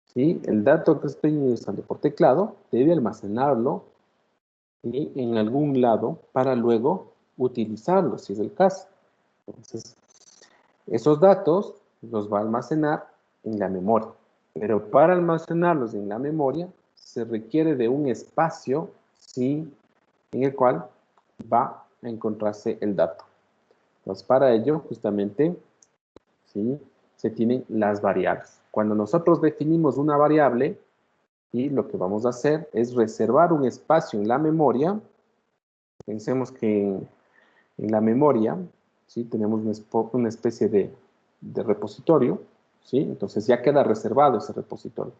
¿Sí? El dato que estoy ingresando por teclado debe almacenarlo en algún lado para luego utilizarlo, si es el caso. Entonces, esos datos los va a almacenar en la memoria. Pero para almacenarlos en la memoria se requiere de un espacio, ¿sí?, en el cual va a encontrarse el dato. Entonces, para ello, justamente, ¿sí?, se tienen las variables. Cuando nosotros definimos una variable, y lo que vamos a hacer es reservar un espacio en la memoria. Pensemos que en la memoria, ¿sí?, tenemos una especie de repositorio, ¿sí? Entonces ya queda reservado ese repositorio.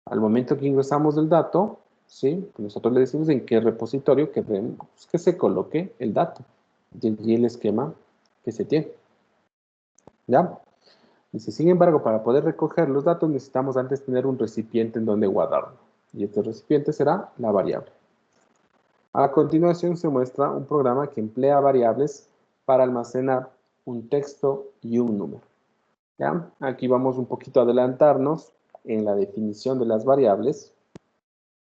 Al momento que ingresamos el dato, ¿sí?, nosotros le decimos en qué repositorio queremos que se coloque el dato y el esquema que se tiene. ¿Ya? Dice, sin embargo, para poder recoger los datos necesitamos antes tener un recipiente en donde guardarlo. Y este recipiente será la variable. A continuación se muestra un programa que emplea variables para almacenar un texto y un número. ¿Ya? Aquí vamos un poquito a adelantarnos en la definición de las variables,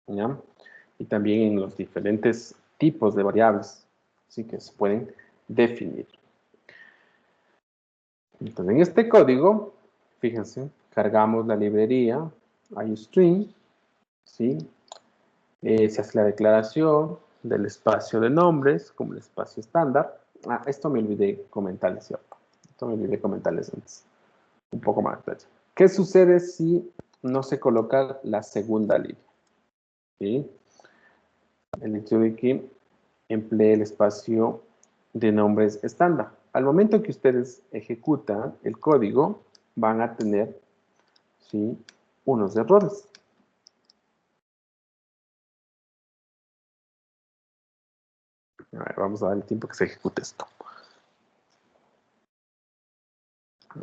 ¿ya?, y también en los diferentes tipos de variables, ¿sí?, que se pueden definir. Entonces, en este código, fíjense, cargamos la librería iostream, ¿sí? Se hace la declaración del espacio de nombres como el espacio estándar. Esto me olvidé comentarles, ¿cierto? Esto me olvidé comentarles antes. Un poco más detalle. ¿Qué sucede si no se coloca la segunda línea? ¿Sí? El hecho de que emplee el espacio de nombres estándar. Al momento que ustedes ejecutan el código, van a tener, ¿sí?, unos errores. A ver, vamos a dar el tiempo que se ejecute esto.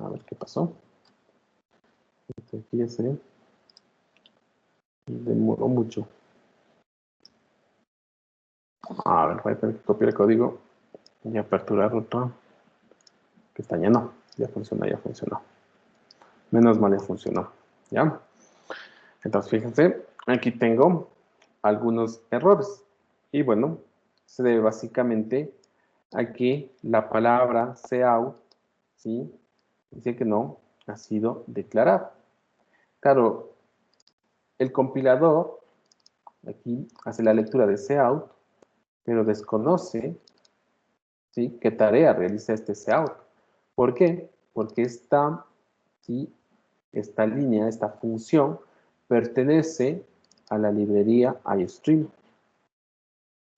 A ver qué pasó. Aquí ya se demoró mucho. A ver, voy a tener que copiar el código y aperturar otra pestaña. No, ya funcionó, ya funcionó. Menos mal ya funcionó. ¿Ya? Entonces, fíjense, aquí tengo algunos errores. Y bueno, se debe básicamente a que la palabra cout, ¿sí?, dice que no ha sido declarada. Claro, el compilador aquí hace la lectura de cout, pero desconoce, ¿sí?, qué tarea realiza este cout. ¿Por qué? Porque ¿sí?, esta línea, esta función, pertenece a la librería iostream,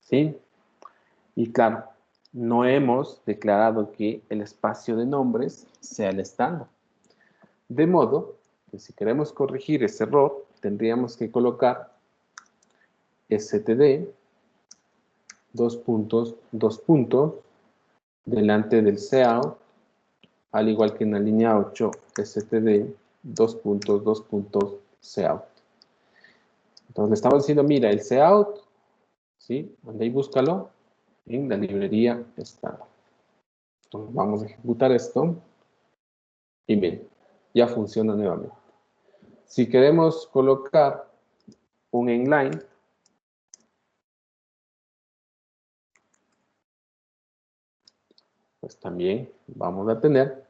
¿sí? Y claro, no hemos declarado que el espacio de nombres sea el estándar. De modo que si queremos corregir ese error, tendríamos que colocar std, dos puntos, delante del cout, al igual que en la línea 8, std, dos puntos, cout. Entonces le estamos diciendo, mira, el cout, ¿sí? Anda y búscalo en la librería estándar. Entonces vamos a ejecutar esto y miren, ya funciona nuevamente. Si queremos colocar un inline, pues también vamos a tener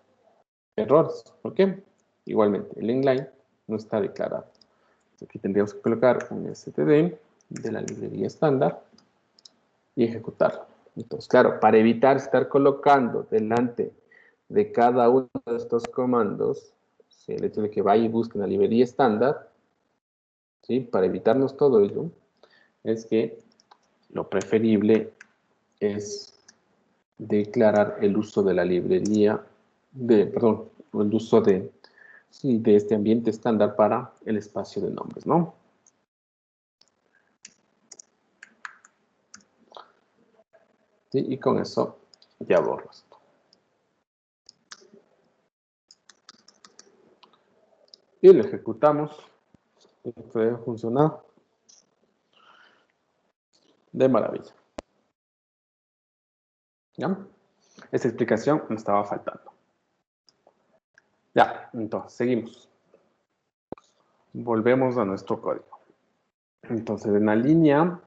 errores. ¿Por qué? Igualmente, el inline no está declarado. Aquí tendríamos que colocar un std de la librería estándar y ejecutarlo. Entonces, claro, para evitar estar colocando delante de cada uno de estos comandos, ¿sí? El hecho de que vaya y busque una librería estándar, ¿sí? Para evitarnos todo ello, es que lo preferible es declarar el uso de la librería, perdón, el uso de este ambiente estándar para el espacio de nombres, ¿no? ¿Sí? Y con eso ya borro esto. Y lo ejecutamos. Esto debe funcionar de maravilla. ¿Ya? Esa explicación me estaba faltando. Ya, entonces, seguimos. Volvemos a nuestro código. Entonces, en la línea,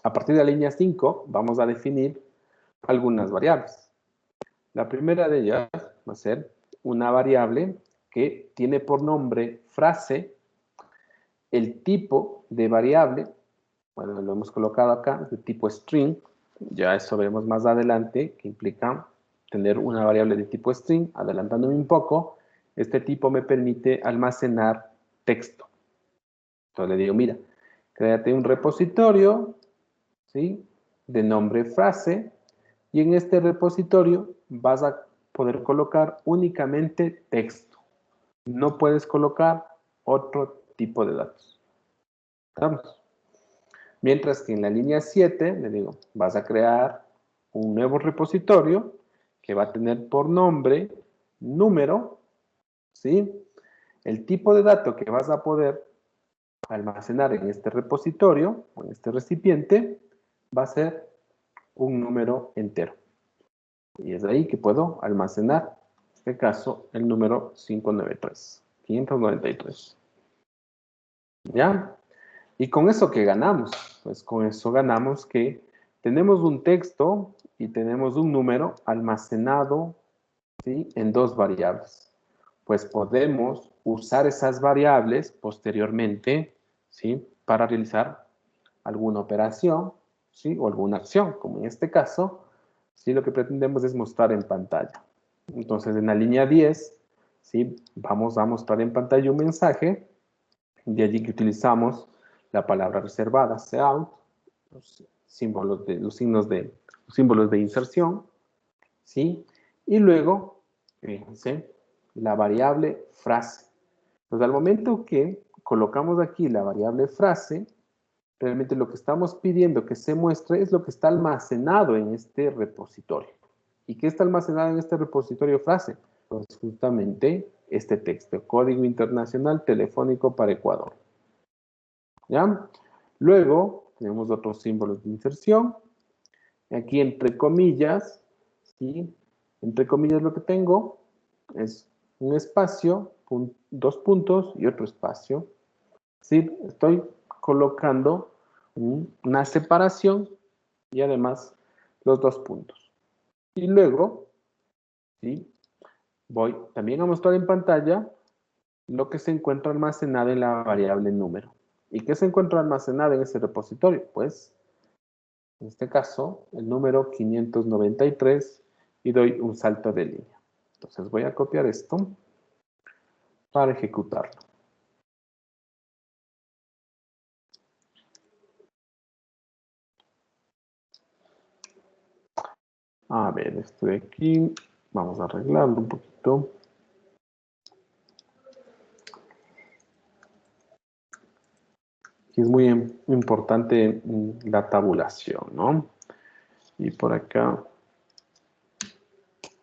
a partir de la línea 5, vamos a definir algunas variables. La primera de ellas va a ser una variable que tiene por nombre frase el tipo de variable. Bueno, lo hemos colocado acá, de tipo string. Ya eso veremos más adelante, que implica tener una variable de tipo string. Adelantándome un poco, este tipo me permite almacenar texto. Entonces le digo, mira, créate un repositorio, ¿sí? De nombre frase, y en este repositorio vas a poder colocar únicamente texto. No puedes colocar otro tipo de datos. ¿Estamos? Mientras que en la línea 7, le digo, vas a crear un nuevo repositorio que va a tener por nombre, número, ¿sí? El tipo de dato que vas a poder almacenar en este repositorio, o en este recipiente, va a ser un número entero. Y es ahí que puedo almacenar, en este caso, el número 593. ¿Ya? ¿Y con eso qué ganamos? Pues con eso ganamos que tenemos un texto y tenemos un número almacenado, ¿sí? En dos variables. Pues podemos usar esas variables posteriormente, ¿sí? Para realizar alguna operación, ¿sí? O alguna acción, como en este caso, ¿sí? Lo que pretendemos es mostrar en pantalla. Entonces, en la línea 10, ¿sí? Vamos a mostrar en pantalla un mensaje, de allí que utilizamos la palabra reservada, cout, los símbolos de inserción, ¿sí? Y luego, fíjense, la variable frase. Entonces, al momento que colocamos aquí la variable frase, realmente lo que estamos pidiendo que se muestre es lo que está almacenado en este repositorio. ¿Y qué está almacenado en este repositorio frase? Pues justamente este texto, Código Internacional Telefónico para Ecuador. ¿Ya? Luego tenemos otros símbolos de inserción. Aquí entre comillas, ¿sí? Entre comillas lo que tengo es un espacio, dos puntos y otro espacio. ¿Sí? Estoy colocando una separación y además los dos puntos. Y luego, ¿sí? Voy también a mostrar en pantalla lo que se encuentra almacenado en la variable número. ¿Y qué se encuentra almacenado en ese repositorio? Pues, en este caso, el número 593 y doy un salto de línea. Entonces voy a copiar esto para ejecutarlo. A ver, esto de aquí, vamos a arreglarlo un poquito. Aquí es muy importante la tabulación, ¿no? Y por acá,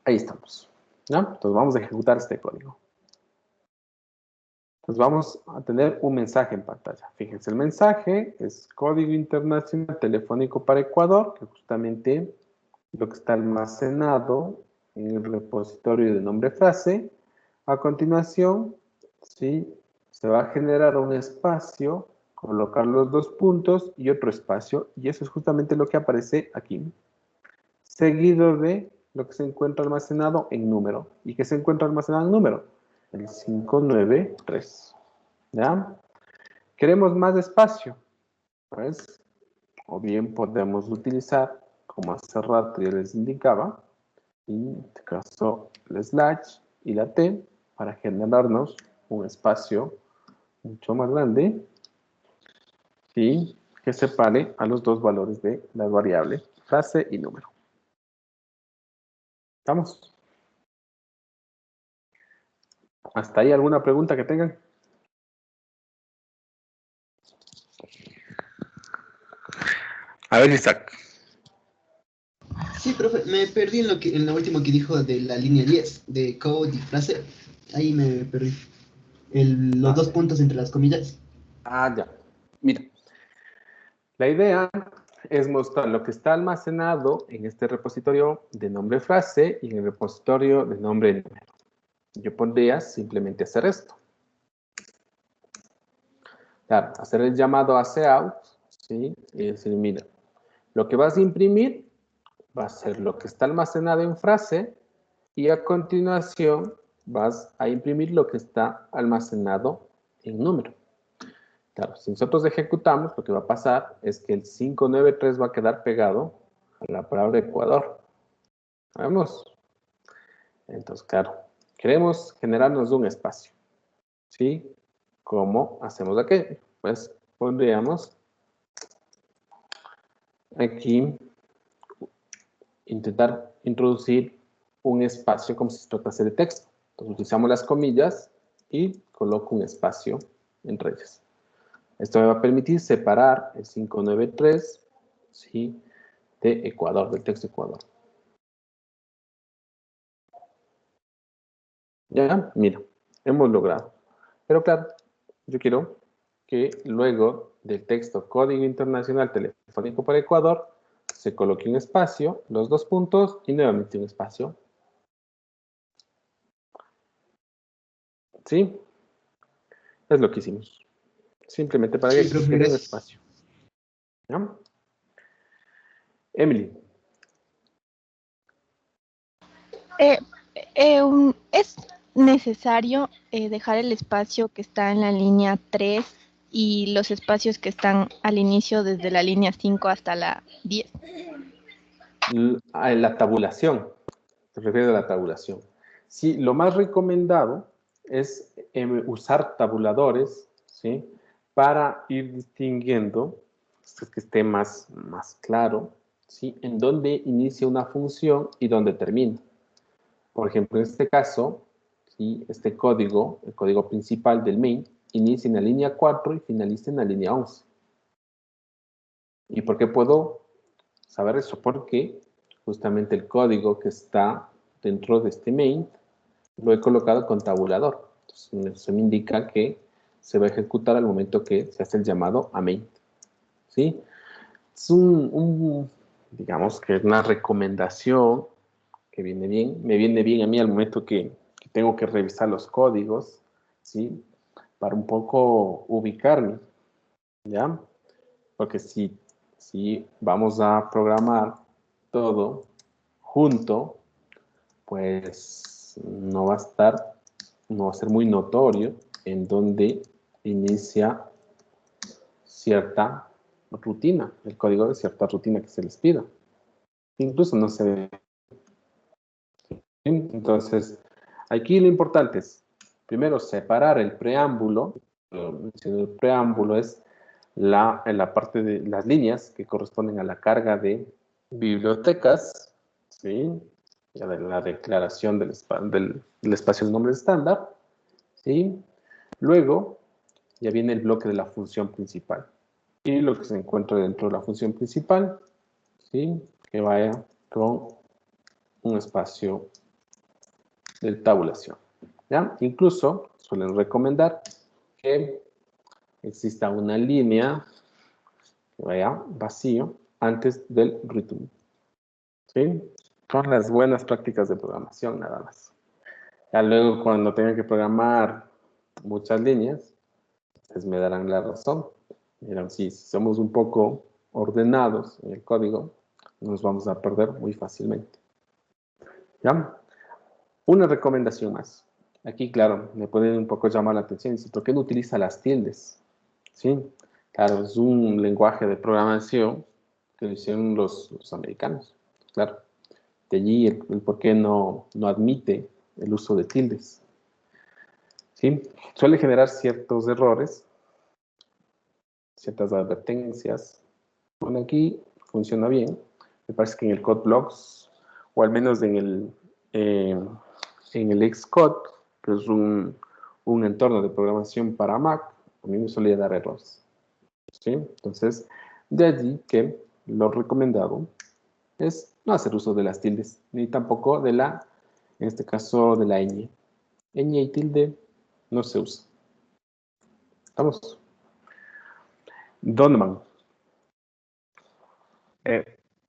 ahí estamos. ¿Ya? Entonces vamos a ejecutar este código. Entonces vamos a tener un mensaje en pantalla. Fíjense, el mensaje es código internacional telefónico para Ecuador, que justamente lo que está almacenado en el repositorio de nombre frase. A continuación, ¿sí? Se va a generar un espacio, colocar los dos puntos y otro espacio, y eso es justamente lo que aparece aquí, seguido de lo que se encuentra almacenado en número. ¿Y qué se encuentra almacenado en número? El 593. ¿Ya? Queremos más espacio, pues, o bien podemos utilizar, como hace rato ya les indicaba, en este caso el slash y la T, para generarnos un espacio mucho más grande, y que separe a los dos valores de la variable frase y número. ¿Estamos? ¿Hasta ahí alguna pregunta que tengan? A ver, Isaac. Sí, profe, me perdí en lo último que dijo de la línea 10, de code y frase. Ahí me perdí. Los dos puntos entre las comillas. Ah, ya. Mira, la idea es mostrar lo que está almacenado en este repositorio de nombre frase y en el repositorio de nombre número. Yo podría simplemente hacer esto. Claro, hacer el llamado a cout, ¿sí? Y decir, mira, lo que vas a imprimir va a ser lo que está almacenado en frase y a continuación vas a imprimir lo que está almacenado en número. Claro, si nosotros ejecutamos, lo que va a pasar es que el 593 va a quedar pegado a la palabra Ecuador. ¿Vamos? Entonces, claro, queremos generarnos un espacio. ¿Sí? ¿Cómo hacemos aquello? Pues podríamos aquí intentar introducir un espacio como si se tratase de texto. Entonces utilizamos las comillas y coloco un espacio entre ellas. Esto me va a permitir separar el 593, ¿sí?, de Ecuador, del texto Ecuador. Ya, mira, hemos logrado. Pero claro, yo quiero que luego del texto Código Internacional Telefónico para Ecuador se coloque un espacio, los dos puntos y nuevamente un espacio. ¿Sí? Es lo que hicimos. Simplemente para que Sí, profe, quede un gracias. espacio. ¿Ya? Emily. ¿Es necesario dejar el espacio que está en la línea 3 y los espacios que están al inicio desde la línea 5 hasta la 10? La tabulación. Se refiere a la tabulación. Sí, lo más recomendado es usar tabuladores, ¿sí?, para ir distinguiendo, que esté más claro, ¿sí?, en dónde inicia una función y dónde termina. Por ejemplo, en este caso, ¿sí?, este código, el código principal del main, inicia en la línea 4 y finaliza en la línea 11. ¿Y por qué puedo saber eso? Porque justamente el código que está dentro de este main lo he colocado con tabulador. Entonces, eso me indica que se va a ejecutar al momento que se hace el llamado a main. ¿Sí? Es digamos que es una recomendación que viene bien. Me viene bien a mí al momento que tengo que revisar los códigos, ¿sí?, para un poco ubicarme, ¿ya? Porque si vamos a programar todo junto, pues no va a ser muy notorio en donde inicia cierta rutina, el código de cierta rutina que se les pida. Incluso no se ve. Entonces, aquí lo importante es, primero, separar el preámbulo. El preámbulo es en la parte de las líneas que corresponden a la carga de bibliotecas, ¿sí?, ya de la declaración del espacio de nombre estándar, ¿sí? Luego, ya viene el bloque de la función principal. Y lo que se encuentra dentro de la función principal, ¿sí?, que vaya con un espacio de tabulación, ¿ya? Incluso suelen recomendar que exista una línea que vaya vacío antes del return. ¿Sí? Son las buenas prácticas de programación, nada más. Ya luego, cuando tengan que programar muchas líneas, pues me darán la razón. Dirán, si somos un poco ordenados en el código, nos vamos a perder muy fácilmente. ¿Ya? Una recomendación más. Aquí, claro, me puede un poco llamar la atención. ¿Por qué no utiliza las tildes? ¿Sí? Claro, es un lenguaje de programación que lo hicieron los americanos. Claro. De allí el por qué no admite el uso de tildes. ¿Sí? Suele generar ciertos errores, ciertas advertencias. Bueno, aquí funciona bien. Me parece que en el code blocks, o al menos en el Xcode, que es un entorno de programación para Mac, a mí me solía dar errores. ¿Sí? Entonces, de allí que lo recomendado es no hacer uso de las tildes, ni tampoco de la, en este caso, de la ñ. Ñ y tilde no se usa. ¿Estamos? Donovan.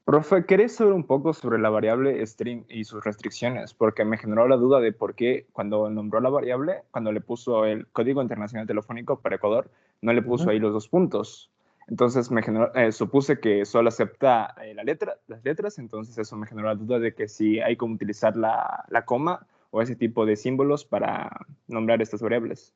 Profe, quería saber un poco sobre la variable string y sus restricciones, porque me generó la duda de por qué cuando nombró la variable, cuando le puso el Código Internacional Telefónico para Ecuador, no le puso ahí los 2 puntos. Entonces me generó, supuse que solo acepta las letras, entonces eso me generó la duda de que si hay como utilizar la coma o ese tipo de símbolos para nombrar estas variables.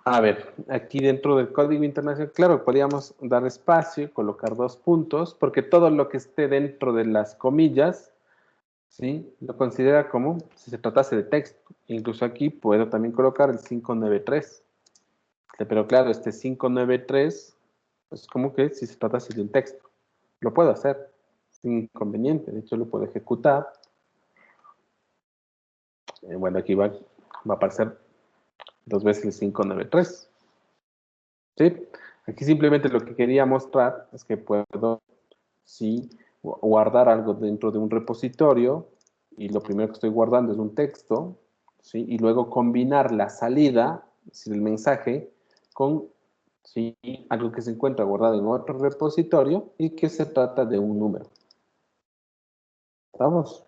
A ver, aquí dentro del código internacional, claro, podríamos dar espacio, colocar 2 puntos, porque todo lo que esté dentro de las comillas, ¿sí? Lo considera como si se tratase de texto. Incluso aquí puedo también colocar el 593. Pero claro, este 593 es como que si se tratase de un texto. Lo puedo hacer sin inconveniente. De hecho, lo puedo ejecutar. Bueno, aquí va a aparecer 2 veces el 593. ¿Sí? Aquí simplemente lo que quería mostrar es que puedo, sí, guardar algo dentro de un repositorio y lo primero que estoy guardando es un texto, ¿sí? Y luego combinar la salida, es decir, el mensaje, con, ¿sí?, algo que se encuentra guardado en otro repositorio y que se trata de un número. ¿Estamos?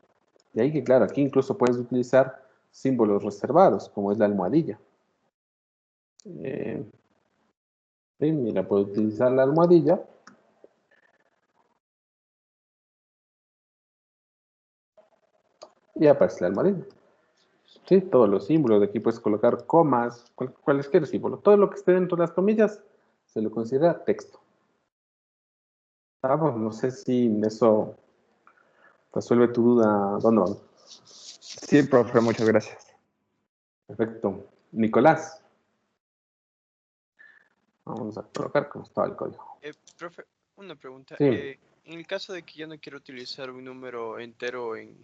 De ahí que, claro, aquí incluso puedes utilizar símbolos reservados, como es la almohadilla. Sí, mira, puedo utilizar la almohadilla. Y aparece la almohadilla. Sí, todos los símbolos. De aquí puedes colocar comas, cualquier símbolo. Todo lo que esté dentro de las comillas se lo considera texto. Vamos, no sé si eso resuelve tu duda, Donovan. Sí, profe, muchas gracias. Perfecto. Nicolás. Vamos a colocar cómo estaba el código. Profe, una pregunta. Sí. En el caso de que yo no quiero utilizar un número entero en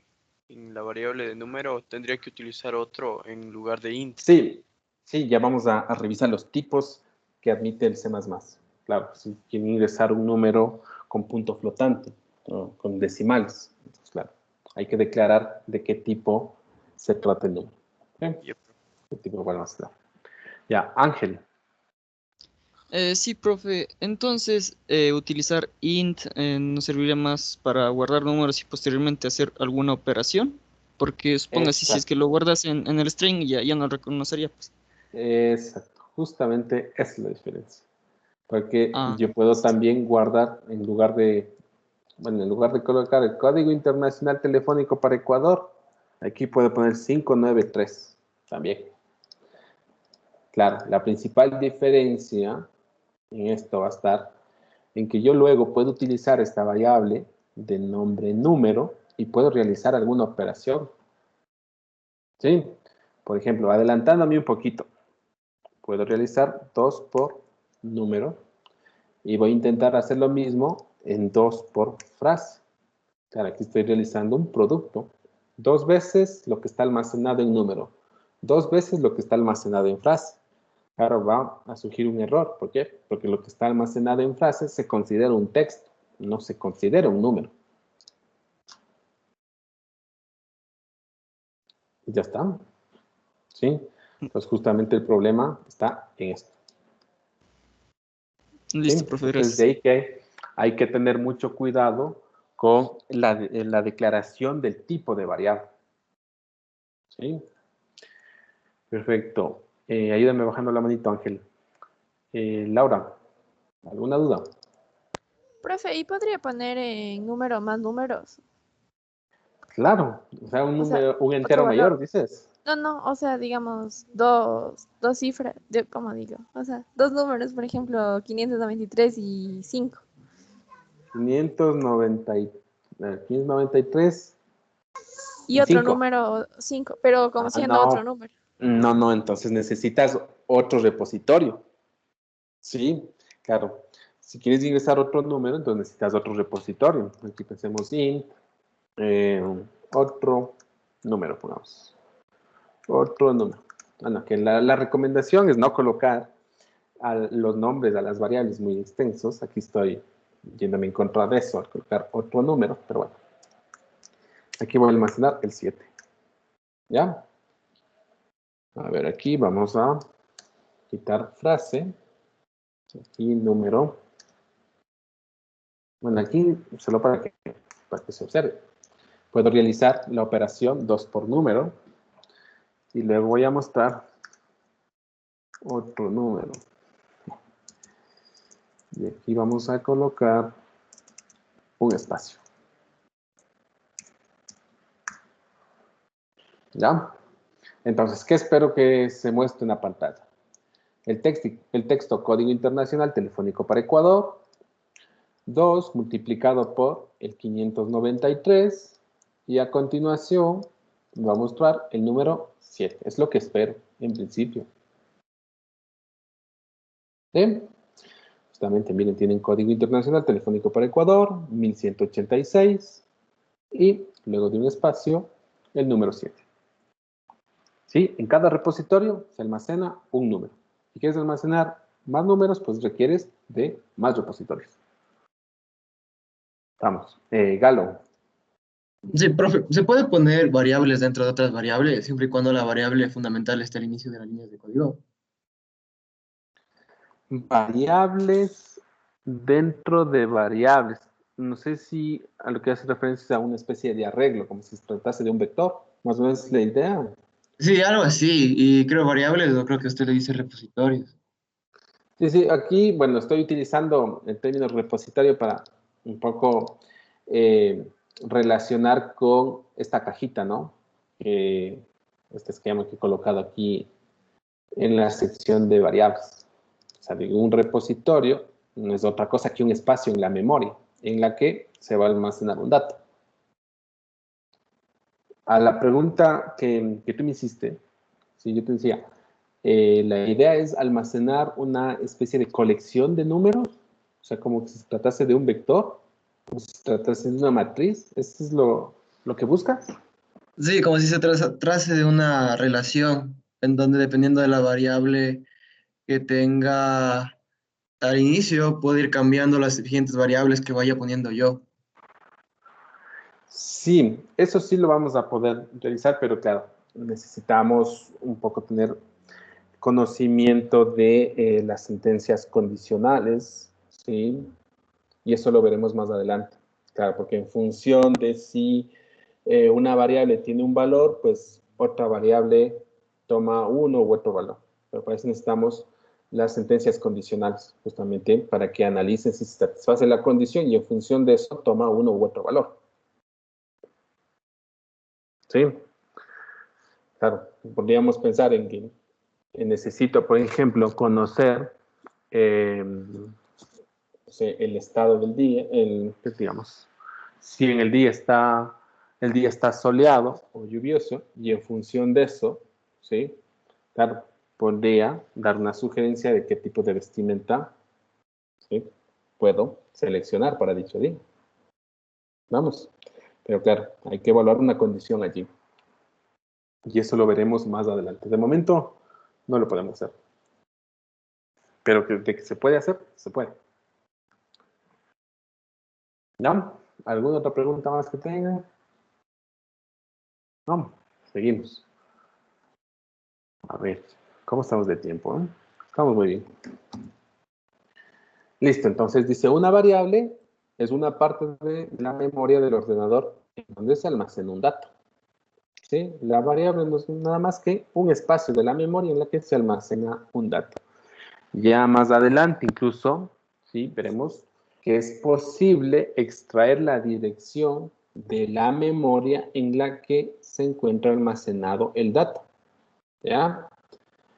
la variable de número, ¿tendría que utilizar otro en lugar de int? Sí, sí, ya vamos a revisar los tipos que admite el C++. Claro, si quieren ingresar un número con punto flotante, ¿no?, con decimales. Entonces, claro, hay que declarar de qué tipo se trata el número. ¿Okay? Yep. ¿Qué tipo vamos a dar? Ya, Ángel. Sí, profe. Entonces, utilizar int nos serviría más para guardar números y posteriormente hacer alguna operación. Porque supongo así, si es que lo guardas en el string, ya no lo reconocería. Pues. Exacto, justamente esa es la diferencia. Porque Ah, yo puedo también guardar en lugar de colocar el Código Internacional Telefónico para Ecuador, aquí puedo poner 593 también. Claro, la principal diferencia en esto va a estar en que yo luego puedo utilizar esta variable de nombre número y puedo realizar alguna operación. ¿Sí? Por ejemplo, adelantándome un poquito, puedo realizar 2 por número y voy a intentar hacer lo mismo en 2 por frase. Claro, aquí estoy realizando un producto. 2 veces lo que está almacenado en número. 2 veces lo que está almacenado en frase. Claro, va a surgir un error. ¿Por qué? Porque lo que está almacenado en frase se considera un texto, no se considera un número. Y ya está. ¿Sí? Entonces, justamente el problema está en esto. Listo, ¿Sí? profe, Entonces, de gracias. ahí que hay que tener mucho cuidado con la declaración del tipo de variable. ¿Sí? Perfecto. Ayúdame bajando la manito, Ángel. Laura, ¿alguna duda? Profe, ¿y podría poner en número más números? Claro, o sea, un O sea, número, un otro entero mayor, valor. dices. No, no, o sea, digamos, dos cifras, ¿cómo digo? O sea, dos números, por ejemplo, 593 y 5. 593 Y y otro 5. número 5, pero como Ah, siendo otro no. número. No, entonces necesitas otro repositorio. Sí, claro. Si quieres ingresar otro número, entonces necesitas otro repositorio. Aquí pensemos int, eh, otro número, pongamos. Otro número. Bueno, que la recomendación es no colocar los nombres a las variables muy extensos. Aquí estoy yéndome en contra de eso, al colocar otro número, pero bueno. Aquí voy a almacenar el 7. ¿Ya? A ver, aquí vamos a quitar frase. Aquí número. Bueno, aquí solo para que se observe. Puedo realizar la operación 2 por número y luego voy a mostrar otro número. Y aquí vamos a colocar un espacio. ¿Ya? Entonces, ¿qué espero que se muestre en la pantalla? El texto código internacional telefónico para Ecuador, 2 multiplicado por el 593 y a continuación va a mostrar el número 7. Es lo que espero en principio. ¿Sí? Justamente, miren, tienen código internacional telefónico para Ecuador, 1186 y luego de un espacio, el número 7. ¿Sí? En cada repositorio se almacena un número. Si quieres almacenar más números, pues requieres de más repositorios. Vamos. Galo. Sí, profe, ¿se puede poner variables dentro de otras variables siempre y cuando la variable fundamental esté al inicio de las líneas de código? Variables dentro de variables. No sé si a lo que hace referencia es a una especie de arreglo, como si se tratase de un vector. Más o menos es la idea. Sí, algo así. Y creo variables, no creo que usted le dice repositorios. Sí, sí, aquí, bueno, estoy utilizando el término repositorio para un poco relacionar con esta cajita, ¿no? Este esquema que he colocado aquí en la sección de variables. O sea, digo, un repositorio no es otra cosa que un espacio en la memoria en la que se va a almacenar un dato. A la pregunta que tú me hiciste, sí, yo te decía, la idea es almacenar una especie de colección de números, o sea, como si se tratase de un vector, como si se tratase de una matriz. ¿Eso es lo que buscas? Sí, como si se trase de una relación en donde dependiendo de la variable que tenga al inicio, puedo ir cambiando las siguientes variables que vaya poniendo yo. Sí, eso sí lo vamos a poder realizar, pero claro, necesitamos un poco tener conocimiento de las sentencias condicionales, ¿sí? Y eso lo veremos más adelante. Claro, porque en función de si una variable tiene un valor, pues otra variable toma uno u otro valor. Pero para eso necesitamos las sentencias condicionales, justamente para que analicen si se satisface la condición y en función de eso toma uno u otro valor. ¿Sí? Claro, podríamos pensar en que necesito, por ejemplo, conocer el estado del día, digamos, si en el día está soleado o lluvioso, y en función de eso, ¿sí? Claro, podría dar una sugerencia de qué tipo de vestimenta, ¿sí? Puedo seleccionar para dicho día. Vamos, pero claro, hay que evaluar una condición allí. Y eso lo veremos más adelante. De momento, no lo podemos hacer. Pero de que se puede hacer, se puede. ¿No? ¿Alguna otra pregunta más que tengan? No, seguimos. A ver, ¿cómo estamos de tiempo? Estamos muy bien. Listo, entonces dice, una variable es una parte de la memoria del ordenador en donde se almacena un dato. ¿Sí? La variable no es nada más que un espacio de la memoria en la que se almacena un dato. Ya más adelante incluso, ¿sí? Veremos que es posible extraer la dirección de la memoria en la que se encuentra almacenado el dato. ¿Ya?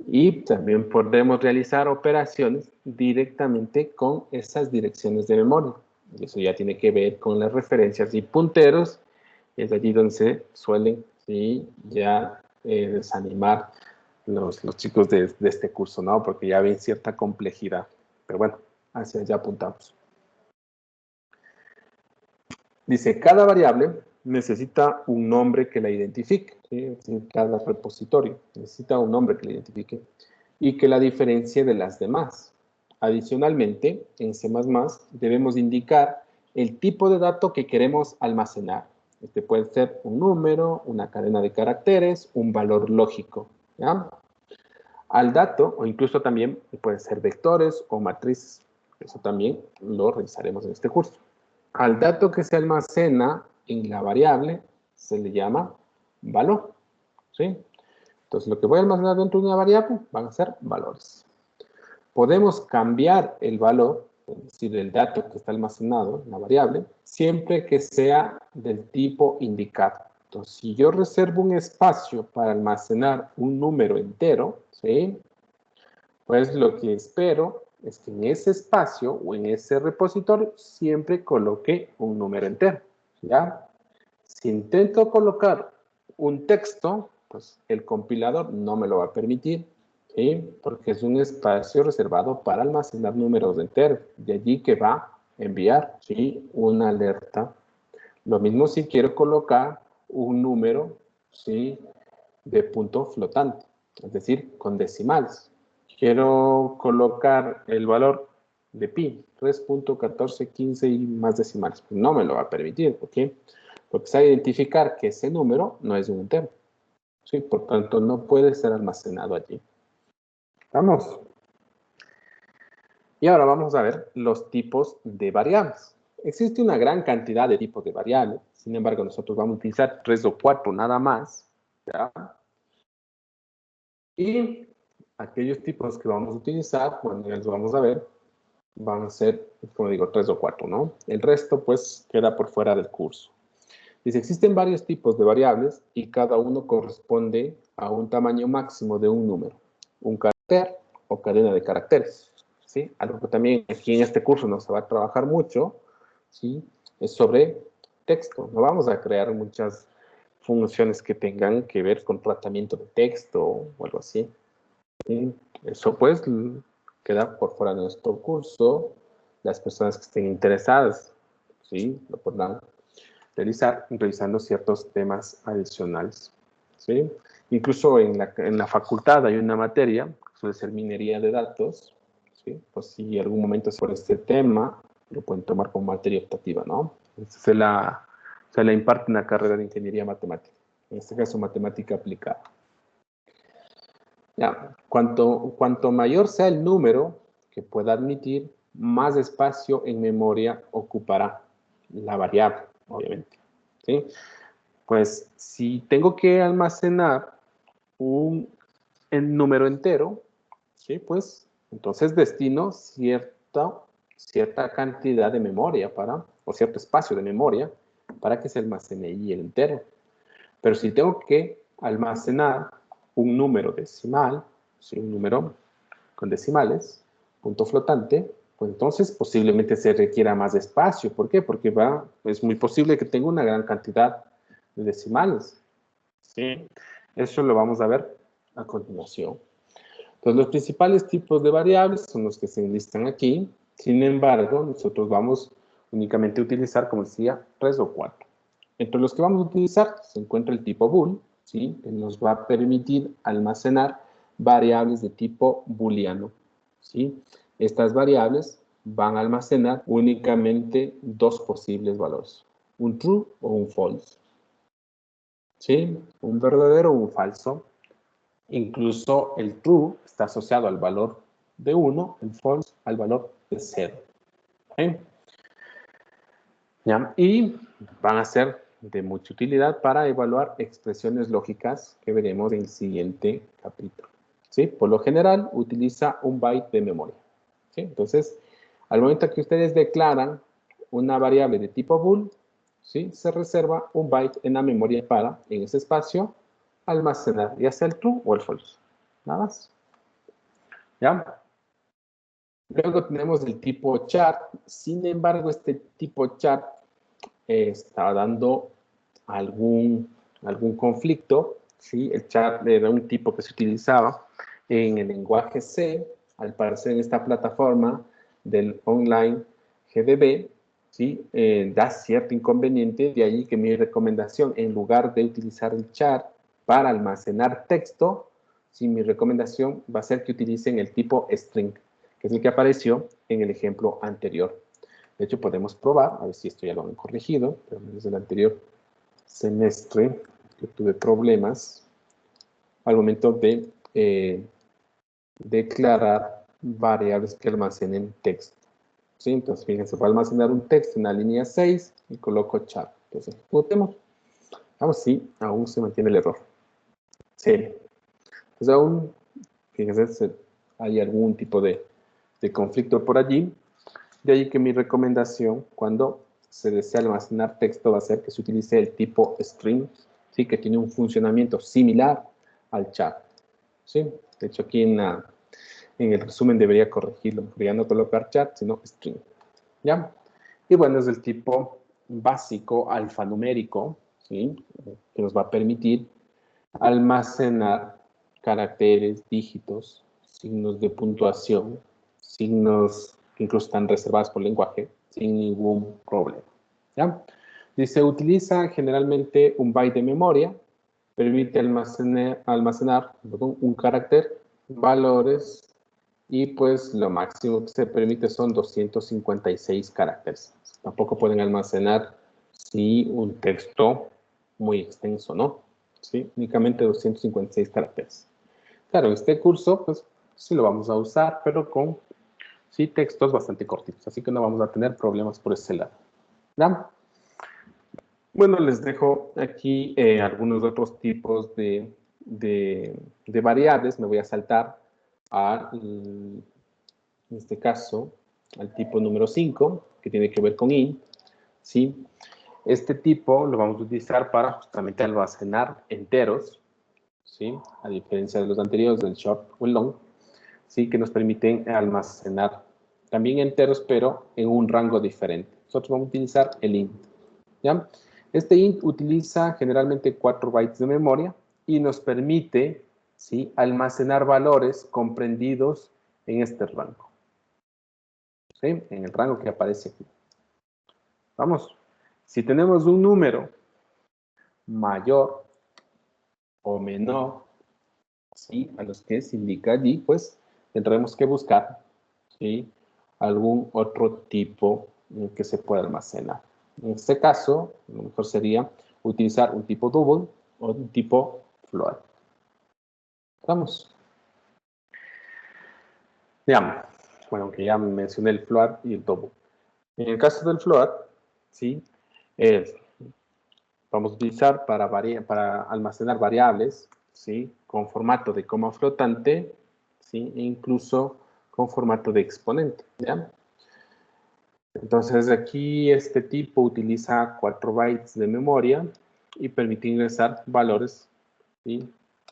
Y también podemos realizar operaciones directamente con esas direcciones de memoria. Y eso ya tiene que ver con las referencias y punteros. Es allí donde se suelen, ¿sí? Ya desanimar los chicos de este curso, ¿no? Porque ya ven cierta complejidad. Pero bueno, hacia allá apuntamos. Dice, cada variable necesita un nombre que la identifique. ¿Sí? Cada repositorio necesita un nombre que la identifique y que la diferencie de las demás. Adicionalmente, en C++ debemos indicar el tipo de dato que queremos almacenar. Este puede ser un número, una cadena de caracteres, un valor lógico. ¿Ya? Al dato, o incluso también pueden ser vectores o matrices. Eso también lo revisaremos en este curso. Al dato que se almacena en la variable se le llama valor. ¿Sí? Entonces, lo que voy a almacenar dentro de una variable van a ser valores. Podemos cambiar el valor, es decir, el dato que está almacenado en la variable, siempre que sea del tipo indicado. Entonces, si yo reservo un espacio para almacenar un número entero, ¿sí? Pues lo que espero es que en ese espacio o en ese repositorio siempre coloque un número entero, ¿ya? Si intento colocar un texto, pues el compilador no me lo va a permitir, ¿sí? Porque es un espacio reservado para almacenar números enteros. De allí que va a enviar, ¿sí? Una alerta. Lo mismo si quiero colocar un número, ¿sí? De punto flotante, es decir, con decimales. Quiero colocar el valor de pi, 3.1415 y más decimales. Pues no me lo va a permitir, ¿ok? Porque se va a identificar que ese número no es un entero. ¿Sí? Por tanto, no puede ser almacenado allí. Vamos. Y ahora vamos a ver los tipos de variables. Existe una gran cantidad de tipos de variables. Sin embargo, nosotros vamos a utilizar 3 o 4 nada más. ¿Ya? Y aquellos tipos que vamos a utilizar, bueno, ya los vamos a ver, van a ser, como digo, 3 o 4, ¿no? El resto, pues, queda por fuera del curso. Dice, existen varios tipos de variables y cada uno corresponde a un tamaño máximo de un número, un carácter o cadena de caracteres, ¿sí? Algo que también aquí en este curso no se va a trabajar mucho, ¿sí? Es sobre texto. No vamos a crear muchas funciones que tengan que ver con tratamiento de texto o algo así. ¿Sí? Eso pues queda por fuera de nuestro curso. Las personas que estén interesadas, ¿sí? Lo podrán realizar revisando ciertos temas adicionales. ¿Sí? Incluso en la facultad hay una materia, que suele ser minería de datos, ¿sí? Pues si en algún momento sobre este tema, lo pueden tomar como materia optativa, ¿no? Se la imparte en la carrera de ingeniería matemática, en este caso matemática aplicada. Ya, cuanto mayor sea el número que pueda admitir, más espacio en memoria ocupará la variable, obviamente. ¿Sí? Pues si tengo que almacenar un número entero, ¿sí? Pues entonces destino cierta cantidad de memoria o cierto espacio de memoria para que se almacene ahí el entero. Pero si tengo que almacenar un número decimal, ¿sí? Un número con decimales, punto flotante, pues entonces posiblemente se requiera más espacio. ¿Por qué? Porque es muy posible que tenga una gran cantidad de decimales. ¿Sí? Eso lo vamos a ver a continuación. Entonces, los principales tipos de variables son los que se enlistan aquí. Sin embargo, nosotros vamos únicamente a utilizar, como decía, 3 o 4. Entre los que vamos a utilizar se encuentra el tipo bool, ¿sí? Que nos va a permitir almacenar variables de tipo booleano, ¿sí? Estas variables van a almacenar únicamente dos posibles valores, un true o un false, ¿sí? Un verdadero o un falso. Incluso el true está asociado al valor de 1, el false al valor de 0. ¿Okay? ¿Ya? Y van a ser de mucha utilidad para evaluar expresiones lógicas que veremos en el siguiente capítulo. ¿Sí? Por lo general, utiliza un byte de memoria. ¿Sí? Entonces, al momento que ustedes declaran una variable de tipo bool, ¿sí? Se reserva un byte en la memoria para, en ese espacio, almacenar ya sea el true o el false. Nada más. ¿Ya? Luego tenemos el tipo char. Sin embargo, este tipo char está dando algún conflicto, ¿sí? El char era un tipo que se utilizaba en el lenguaje C, al parecer en esta plataforma del online GDB, ¿sí? Da cierto inconveniente, de ahí que mi recomendación, en lugar de utilizar el char para almacenar texto, ¿sí? Mi recomendación va a ser que utilicen el tipo string, que es el que apareció en el ejemplo anterior. De hecho, podemos probar, a ver si esto ya lo han corregido, pero desde el anterior semestre que tuve problemas al momento de declarar variables que almacenen texto. ¿Sí? Entonces, fíjense, voy a almacenar un texto en la línea 6 y coloco char. Entonces, ejecutemos. Vamos, sí, aún se mantiene el error. Sí. Entonces, aún, fíjense, hay algún tipo de conflicto por allí. De ahí que mi recomendación, cuando se desea almacenar texto, va a ser que se utilice el tipo string, ¿sí? Que tiene un funcionamiento similar al char. ¿Sí? De hecho, aquí en el resumen debería corregirlo, porque ya no colocar chat, sino string. ¿Ya? Y bueno, es del tipo básico alfanumérico, ¿sí? Que nos va a permitir almacenar caracteres, dígitos, signos de puntuación, signos que incluso están reservados por lenguaje, sin ningún problema. ¿Ya? Dice, utiliza generalmente un byte de memoria, permite almacenar un carácter, valores, y pues lo máximo que se permite son 256 caracteres. Tampoco pueden almacenar un texto muy extenso, ¿no? ¿Sí? Únicamente 256 caracteres. Claro, en este curso, pues sí lo vamos a usar, pero con textos bastante cortitos, así que no vamos a tener problemas por ese lado. ¿Ya? Bueno, les dejo aquí algunos otros tipos de variables. Me voy a saltar en este caso, al tipo número 5, que tiene que ver con int, ¿sí? Este tipo lo vamos a utilizar para justamente almacenar enteros, ¿sí? A diferencia de los anteriores, del short o el long, ¿sí? Que nos permiten almacenar también enteros, pero en un rango diferente. Nosotros vamos a utilizar el int, ¿ya? Este int utiliza generalmente 4 bytes de memoria y nos permite, ¿sí? Almacenar valores comprendidos en este rango, ¿sí? En el rango que aparece aquí. Vamos, si tenemos un número mayor o menor, ¿sí? A los que se indica allí, pues tendremos que buscar, ¿sí? Algún otro tipo que se pueda almacenar. En este caso, lo mejor sería utilizar un tipo double o un tipo float. Vamos. Veamos. Bueno, aunque ya mencioné el float y el double. En el caso del float, ¿sí? Vamos a utilizar para almacenar variables, ¿sí? Con formato de coma flotante, ¿sí? E incluso con formato de exponente, ¿ya? Entonces aquí este tipo utiliza 4 bytes de memoria y permite ingresar valores, ¿sí?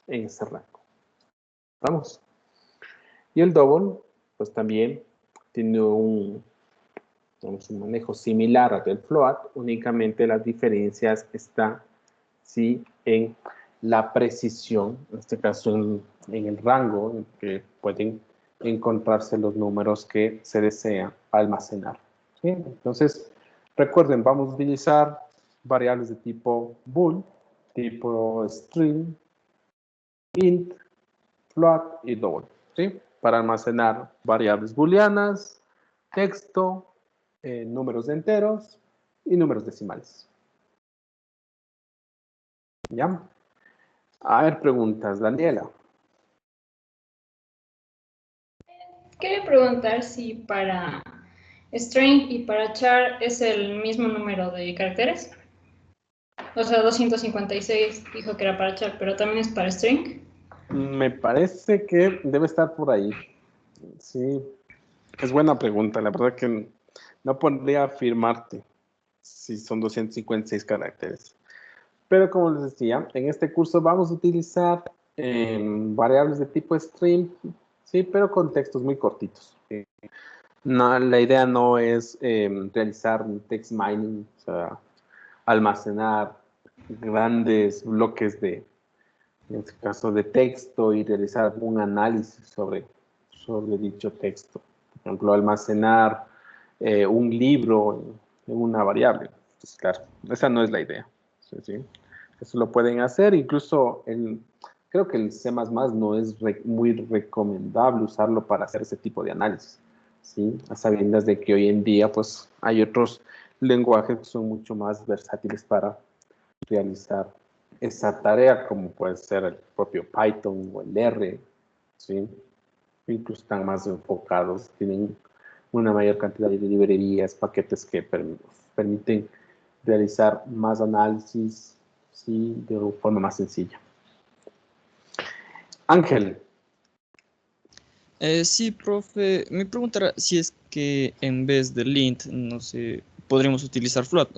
En ese rango. Vamos. Y el double, pues también tiene un manejo similar al del float, únicamente las diferencias están, ¿sí? En la precisión, en este caso en el rango en que pueden encontrarse los números que se desea almacenar. ¿Sí? Entonces, recuerden, vamos a utilizar variables de tipo bool, tipo string, int, float y double, ¿sí? Para almacenar variables booleanas, texto, números enteros y números decimales. ¿Ya? A ver, preguntas, Daniela. Quería preguntar si para string y para char es el mismo número de caracteres. O sea, 256 dijo que era para char, pero también es para string. Me parece que debe estar por ahí. Sí, es buena pregunta. La verdad que no podría afirmarte si son 256 caracteres. Pero como les decía, en este curso vamos a utilizar variables de tipo string, sí, pero con textos muy cortitos. No, la idea no es realizar un text mining, o sea, almacenar grandes bloques de, en este caso, de texto y realizar un análisis sobre dicho texto. Por ejemplo, almacenar un libro en una variable. Entonces, claro, esa no es la idea. ¿Sí? ¿Sí? Eso lo pueden hacer, incluso creo que el C++ no es muy recomendable usarlo para hacer ese tipo de análisis, ¿sí? A sabiendas de que hoy en día pues hay otros lenguajes que son mucho más versátiles para realizar esa tarea, como puede ser el propio Python o el R, ¿sí? Incluso están más enfocados, tienen una mayor cantidad de librerías, paquetes que permiten realizar más análisis, ¿sí? De forma más sencilla. Ángel. Sí, profe, me preguntará si es que en vez del int, no sé, podríamos utilizar float.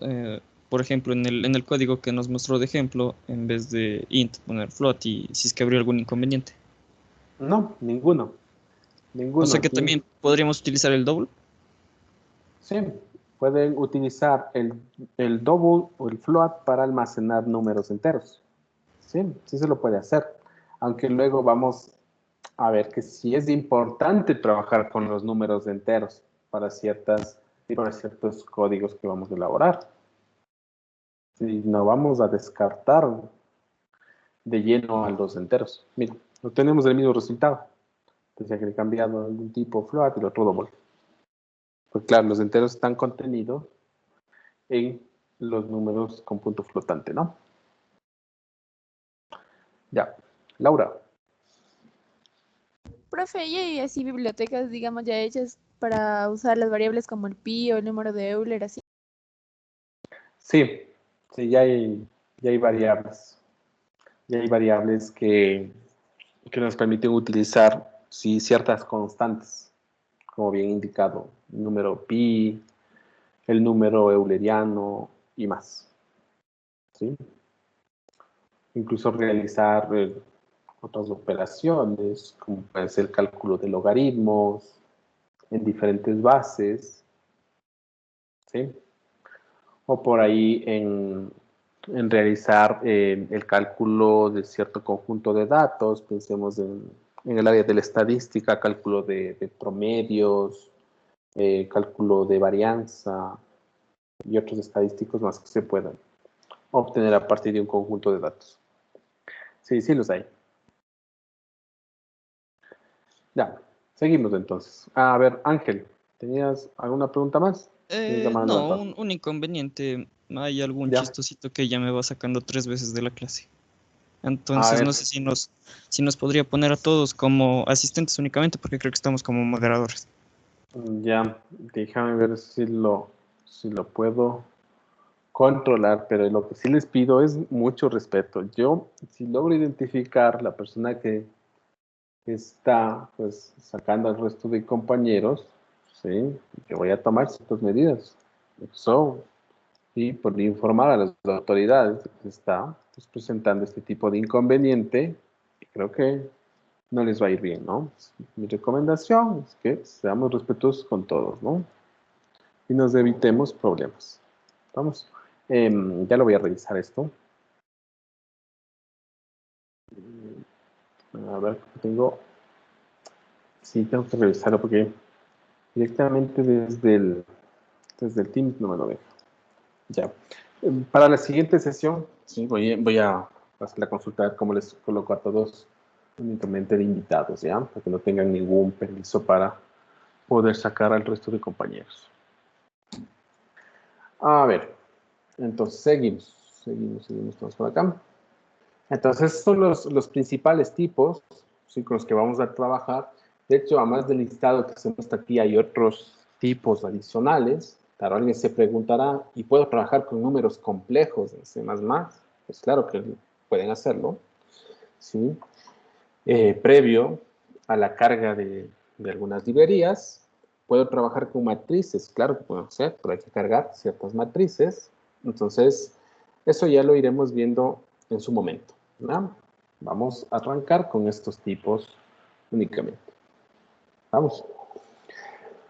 Por ejemplo, en el código que nos mostró de ejemplo, en vez de int, poner float y si es que habría algún inconveniente. No, ninguno. O sea que Aquí. también podríamos utilizar el double. Sí, pueden utilizar el double o el float para almacenar números enteros. Sí, sí se lo puede hacer. Aunque luego vamos a ver que sí es importante trabajar con los números enteros para ciertos códigos que vamos a elaborar. Sí, no vamos a descartar de lleno a los enteros. Mira, obtenemos el mismo resultado. Entonces, que he cambiado algún tipo float y el otro double. Pues claro, los enteros están contenidos en los números con punto flotante, ¿no? Ya. Laura. Profe, ¿y hay así bibliotecas, digamos, ya hechas para usar las variables como el pi o el número de Euler, así? Sí, sí, ya hay variables. Ya hay variables que nos permiten utilizar, sí, ciertas constantes, como bien indicado, el número pi, el número euleriano y más. ¿Sí? Incluso realizar otras operaciones, como puede ser el cálculo de logaritmos en diferentes bases, ¿sí? O por ahí en realizar el cálculo de cierto conjunto de datos, pensemos en el área de la estadística, cálculo de promedios, cálculo de varianza y otros estadísticos más que se puedan obtener a partir de un conjunto de datos. Sí, sí los hay. Ya, seguimos entonces. A ver, Ángel, ¿tenías alguna pregunta más? ¿Tienes la mano No, levantada? un inconveniente. Hay algún Ya. chistosito que ya me va sacando 3 veces de la clase. A Entonces ver, no sé si nos podría poner a todos como asistentes únicamente, porque creo que estamos como moderadores. ya, déjame ver si lo puedo controlar, pero lo que sí les pido es mucho respeto. Yo, si logro identificar la persona que está, pues, sacando al resto de compañeros, sí, yo voy a tomar ciertas medidas. Eso, y por informar a las autoridades de que se está pues, presentando este tipo de inconveniente, y creo que no les va a ir bien, ¿no? Mi recomendación es que seamos respetuosos con todos, ¿no? Y nos evitemos problemas. Vamos, ya lo voy a revisar esto. A ver, sí, tengo que revisarlo porque directamente desde el Teams no me lo deja. Ya. Para la siguiente sesión, sí, voy a hacer la consulta a ver cómo les coloco a todos únicamente de invitados, ¿ya? Para que no tengan ningún permiso para poder sacar al resto de compañeros. A ver, entonces seguimos todos por acá. Entonces, son los principales tipos, ¿sí? Con los que vamos a trabajar De hecho, además del listado que se muestra aquí, hay otros tipos adicionales. Claro, alguien se preguntará, ¿y puedo trabajar con números complejos en C++? Pues claro que pueden hacerlo, ¿sí? Previo a la carga de algunas librerías, puedo trabajar con matrices, claro que puedo hacer, pero hay que cargar ciertas matrices. Entonces, eso ya lo iremos viendo en su momento, ¿no? Vamos a arrancar con estos tipos únicamente. Vamos.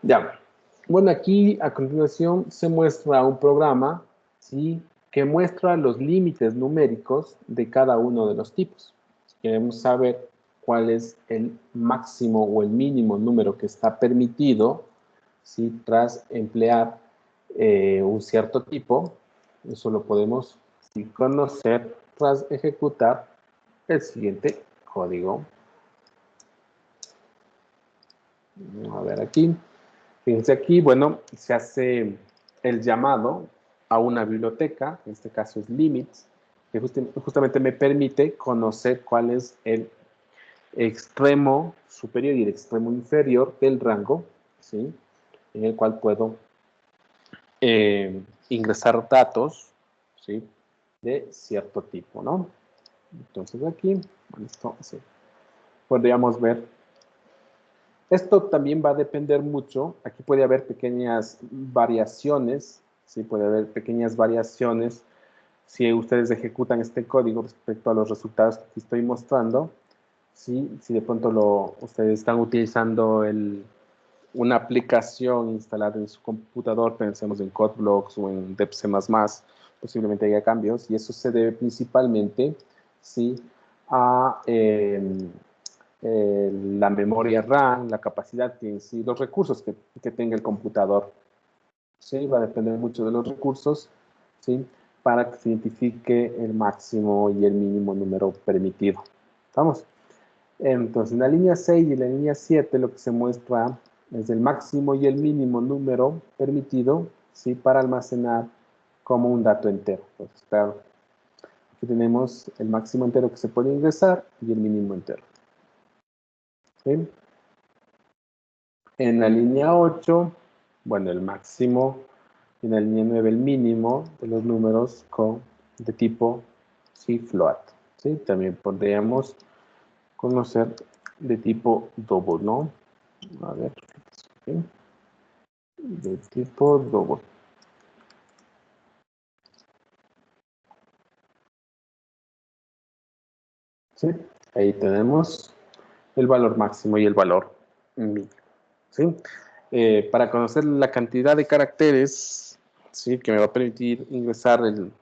Ya. Bueno, aquí a continuación se muestra un programa, ¿sí?, que muestra los límites numéricos de cada uno de los tipos. Si queremos saber cuál es el máximo o el mínimo número que está permitido, ¿sí?, tras emplear un cierto tipo, eso lo podemos conocer tras ejecutar el siguiente código. A ver aquí. Fíjense aquí, bueno, se hace el llamado a una biblioteca, en este caso es limits, que justamente me permite conocer cuál es el extremo superior y el extremo inferior del rango, ¿sí?, en el cual puedo ingresar datos, ¿sí?, de cierto tipo, ¿no? Entonces aquí, esto, sí, podríamos ver. Esto también va a depender mucho. Aquí puede haber pequeñas variaciones, ¿sí? Puede haber pequeñas variaciones si ustedes ejecutan este código respecto a los resultados que aquí estoy mostrando, ¿sí? Si de pronto ustedes están utilizando una aplicación instalada en su computador, pensemos en CodeBlocks o en DebC++, posiblemente haya cambios, y eso se debe principalmente, ¿sí?, a la memoria RAM, la capacidad que en sí, los recursos que tenga el computador. ¿Sí? Va a depender mucho de los recursos, ¿sí?, para que se identifique el máximo y el mínimo número permitido. ¿Vamos? Entonces, en la línea 6 y en la línea 7 lo que se muestra es el máximo y el mínimo número permitido, ¿sí?, para almacenar como un dato entero. Entonces, claro, aquí tenemos el máximo entero que se puede ingresar y el mínimo entero. ¿Sí? En la línea 8, bueno, el máximo, en la línea 9 el mínimo de los números de tipo, ¿sí?, float. ¿Sí? También podríamos conocer de tipo double, ¿no? A ver, ¿sí?, de tipo double. ¿Sí? Ahí tenemos el valor máximo y el valor mínimo. ¿Sí? Para conocer la cantidad de caracteres, ¿sí?, que me va a permitir ingresar el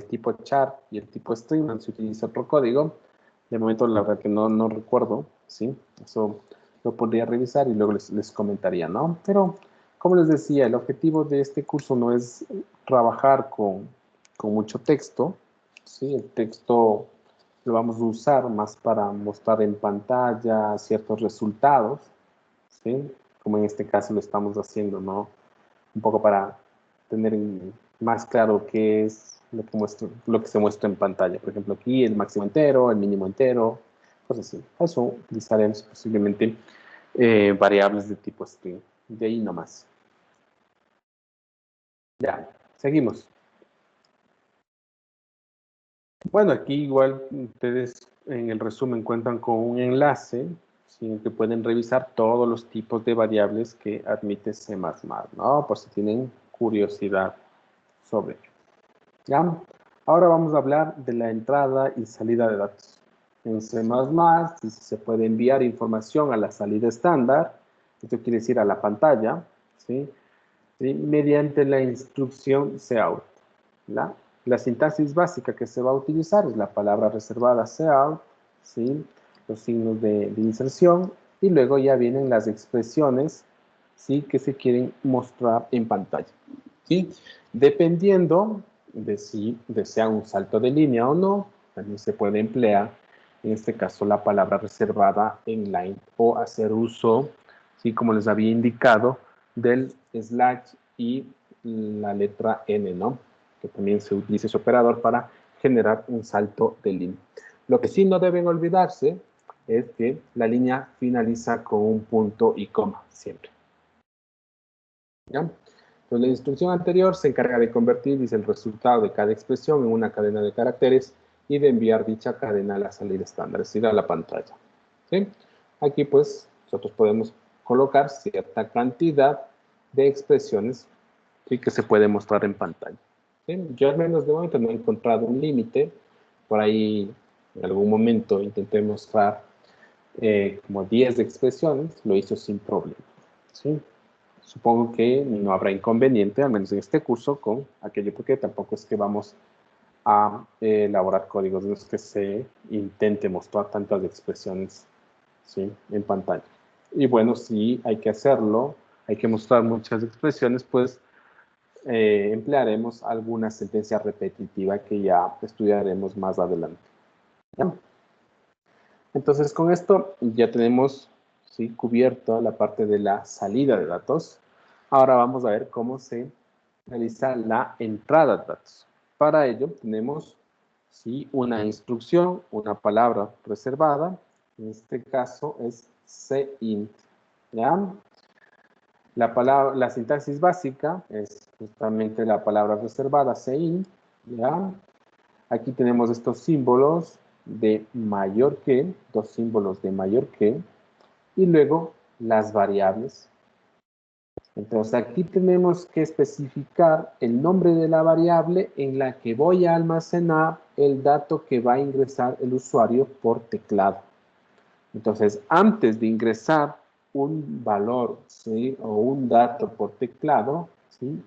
tipo char y el tipo string, se utiliza otro código. De momento, la verdad que no recuerdo, ¿sí? Eso lo podría revisar y luego les comentaría, ¿no? Pero, como les decía, el objetivo de este curso no es trabajar con mucho texto, ¿sí? El texto lo vamos a usar más para mostrar en pantalla ciertos resultados, ¿sí? Como en este caso lo estamos haciendo, ¿no? Un poco para tener más claro qué es lo que se muestra en pantalla. Por ejemplo, aquí el máximo entero, el mínimo entero, cosas así. Eso utilizaremos posiblemente variables de tipo string. De ahí nomás. Ya, seguimos. Bueno, aquí igual ustedes en el resumen cuentan con un enlace, ¿sí?, en el que pueden revisar todos los tipos de variables que admite C++, ¿no? Por si tienen curiosidad sobre ello. ¿Ya? Ahora vamos a hablar de la entrada y salida de datos. En C++ se puede enviar información a la salida estándar, esto quiere decir a la pantalla, ¿sí?, ¿sí?, mediante la instrucción cout. La sintaxis básica que se va a utilizar es la palabra reservada cout, ¿sí?, los signos de inserción, y luego ya vienen las expresiones, ¿sí?, que se quieren mostrar en pantalla, ¿sí? Dependiendo de si desea un salto de línea o no, también se puede emplear, en este caso, la palabra reservada en line o hacer uso, ¿sí?, como les había indicado, del slash y la letra N, ¿no?, que también se utiliza ese operador para generar un salto de línea. Lo que sí no deben olvidarse es que la línea finaliza con un punto y coma, siempre. ¿Ya? Entonces, la instrucción anterior se encarga de convertir, dice, el resultado de cada expresión en una cadena de caracteres y de enviar dicha cadena a la salida estándar, es decir, a la pantalla. ¿Sí? Aquí, pues, nosotros podemos colocar cierta cantidad de expresiones, ¿sí?, que se puede mostrar en pantalla. ¿Sí? Yo al menos de momento no he encontrado un límite. Por ahí en algún momento intenté mostrar como 10 expresiones, lo hizo sin problema. ¿Sí? Supongo que no habrá inconveniente, al menos en este curso, con aquello, porque tampoco es que vamos a elaborar códigos en los que se intente mostrar tantas expresiones, ¿sí?, en pantalla. Y bueno, si hay que hacerlo, hay que mostrar muchas expresiones, pues emplearemos alguna sentencia repetitiva que ya estudiaremos más adelante. ¿Ya? Entonces, con esto ya tenemos, ¿sí?, cubierto la parte de la salida de datos. Ahora vamos a ver cómo se realiza la entrada de datos. Para ello tenemos, ¿sí?, una instrucción, una palabra reservada. En este caso es cint. ¿Ya? La sintaxis básica es justamente la palabra reservada, cint. ¿Ya? Aquí tenemos estos símbolos de mayor que, dos símbolos de mayor que, y luego las variables. Entonces aquí tenemos que especificar el nombre de la variable en la que voy a almacenar el dato que va a ingresar el usuario por teclado. Entonces, antes de ingresar un valor, ¿sí?, o un dato por teclado, ¿sí?,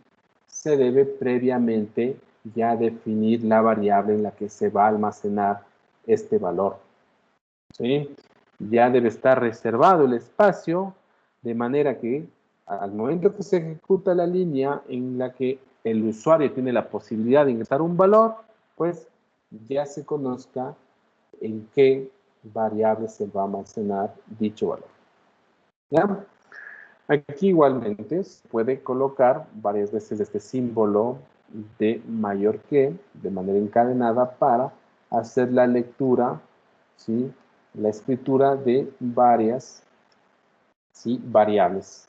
se debe previamente ya definir la variable en la que se va a almacenar este valor. ¿Sí? Ya debe estar reservado el espacio, de manera que al momento que se ejecuta la línea en la que el usuario tiene la posibilidad de ingresar un valor, pues ya se conozca en qué variable se va a almacenar dicho valor. ¿Ya? Aquí igualmente se puede colocar varias veces este símbolo de mayor que, de manera encadenada, para hacer la lectura, ¿sí?, la escritura de varias, ¿sí?, variables.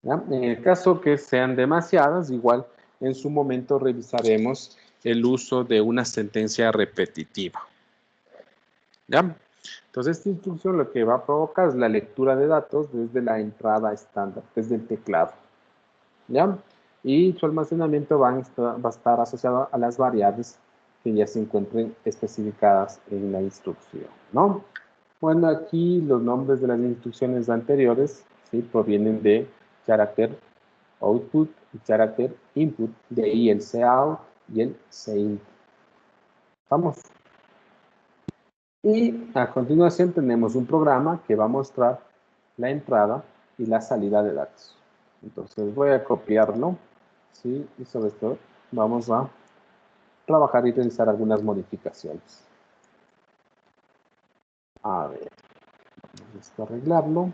¿Ya? En el caso que sean demasiadas, igual en su momento revisaremos el uso de una sentencia repetitiva. ¿Ya? Entonces, esta instrucción lo que va a provocar es la lectura de datos desde la entrada estándar, desde el teclado. ¿Ya? Y su almacenamiento va a estar asociado a las variables que ya se encuentren especificadas en la instrucción, ¿no? Bueno, aquí los nombres de las instrucciones anteriores, ¿sí?, provienen de carácter output y carácter input, de ahí el cout y el cint. Vamos. Y a continuación tenemos un programa que va a mostrar la entrada y la salida de datos. Entonces voy a copiarlo, ¿sí?, y sobre esto vamos a trabajar y realizar algunas modificaciones. A ver, vamos a arreglarlo.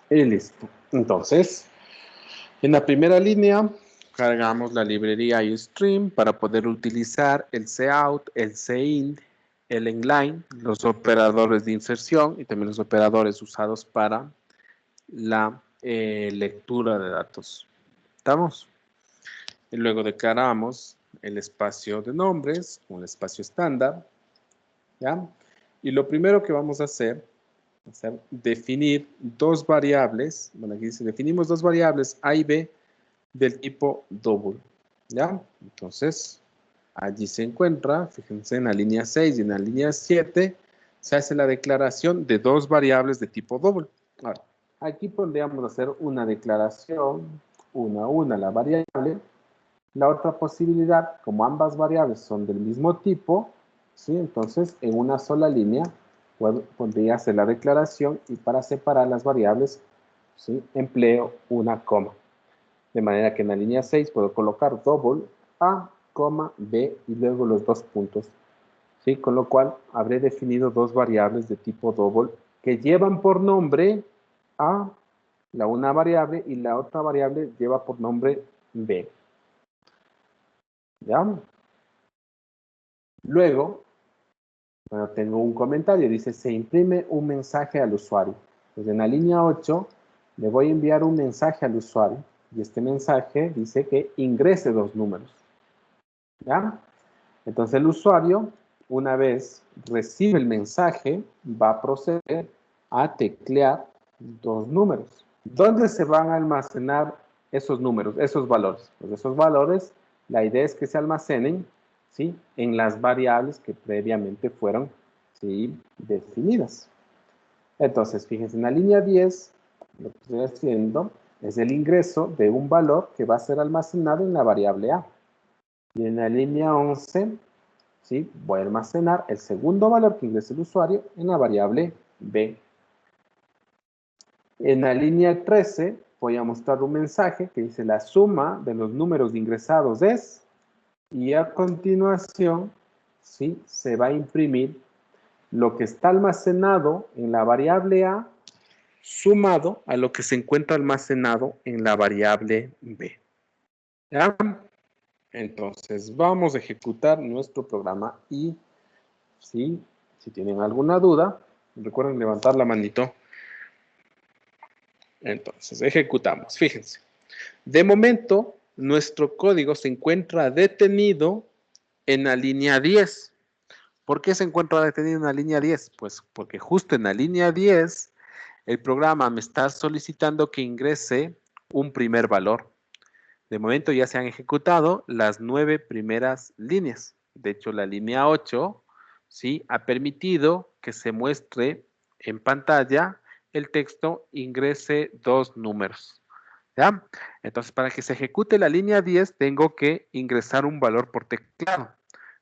Y listo. Entonces, en la primera línea, cargamos la librería iStream para poder utilizar el cout, el cint, el inline, los operadores de inserción y también los operadores usados para la lectura de datos. ¿Estamos? Y luego declaramos el espacio de nombres, un espacio estándar. ¿Ya? Y lo primero que vamos a hacer es definir dos variables. Bueno, aquí dice, definimos dos variables A y B del tipo double. ¿Ya? Entonces, allí se encuentra, fíjense, en la línea 6 y en la línea 7, se hace la declaración de dos variables de tipo double. Ahora, aquí podríamos hacer una declaración, una a una la variable. La otra posibilidad, como ambas variables son del mismo tipo, ¿sí?, entonces en una sola línea podría hacer la declaración y para separar las variables, ¿sí?, empleo una coma. De manera que en la línea 6 puedo colocar double A, B y luego los dos puntos. ¿Sí? Con lo cual habré definido dos variables de tipo double que llevan por nombre A una variable y la otra variable lleva por nombre B. ¿Ya? Luego, bueno, tengo un comentario, dice, se imprime un mensaje al usuario. Entonces, en la línea 8, le voy a enviar un mensaje al usuario. Y este mensaje dice que ingrese 2 números. ¿Ya? Entonces, el usuario, una vez recibe el mensaje, va a proceder a teclear 2 números. ¿Dónde se van a almacenar esos números, esos valores? Pues esos valores, la idea es que se almacenen, ¿sí?, en las variables que previamente fueron, ¿sí?, definidas. Entonces, fíjense, en la línea 10, lo que estoy haciendo es el ingreso de un valor que va a ser almacenado en la variable A. Y en la línea 11, ¿sí?, voy a almacenar el segundo valor que ingrese el usuario en la variable B. En la línea 13 voy a mostrar un mensaje que dice la suma de los números ingresados es, y a continuación, ¿sí?, se va a imprimir lo que está almacenado en la variable A sumado a lo que se encuentra almacenado en la variable B. ¿Ya? Entonces, vamos a ejecutar nuestro programa y, ¿sí?, si tienen alguna duda, recuerden levantar la manito. Entonces, ejecutamos. Fíjense. De momento, nuestro código se encuentra detenido en la línea 10. ¿Por qué se encuentra detenido en la línea 10? Pues porque justo en la línea 10, el programa me está solicitando que ingrese un primer valor. De momento ya se han ejecutado las 9 primeras líneas. De hecho, la línea 8, ¿sí?, ha permitido que se muestre en pantalla el texto ingrese 2 números. ¿Ya? Entonces, para que se ejecute la línea 10, tengo que ingresar un valor por teclado.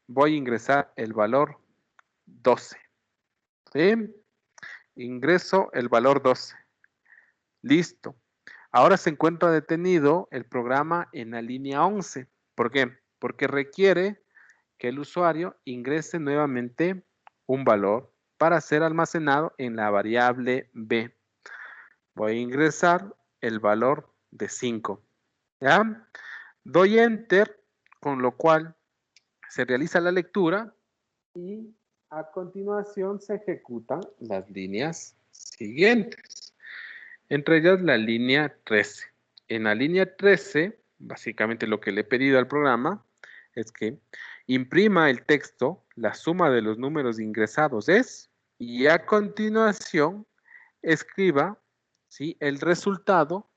Voy a ingresar el valor 12. ¿Sí? Ingreso el valor 12. Listo. Ahora se encuentra detenido el programa en la línea 11. ¿Por qué? Porque requiere que el usuario ingrese nuevamente un valor para ser almacenado en la variable B. Voy a ingresar el valor de 5. ¿Ya? Doy Enter, con lo cual se realiza la lectura y a continuación se ejecutan las líneas siguientes. Entre ellas la línea 13. En la línea 13, básicamente lo que le he pedido al programa es que imprima el texto, la suma de los números ingresados es, y a continuación escriba, ¿sí?, el resultado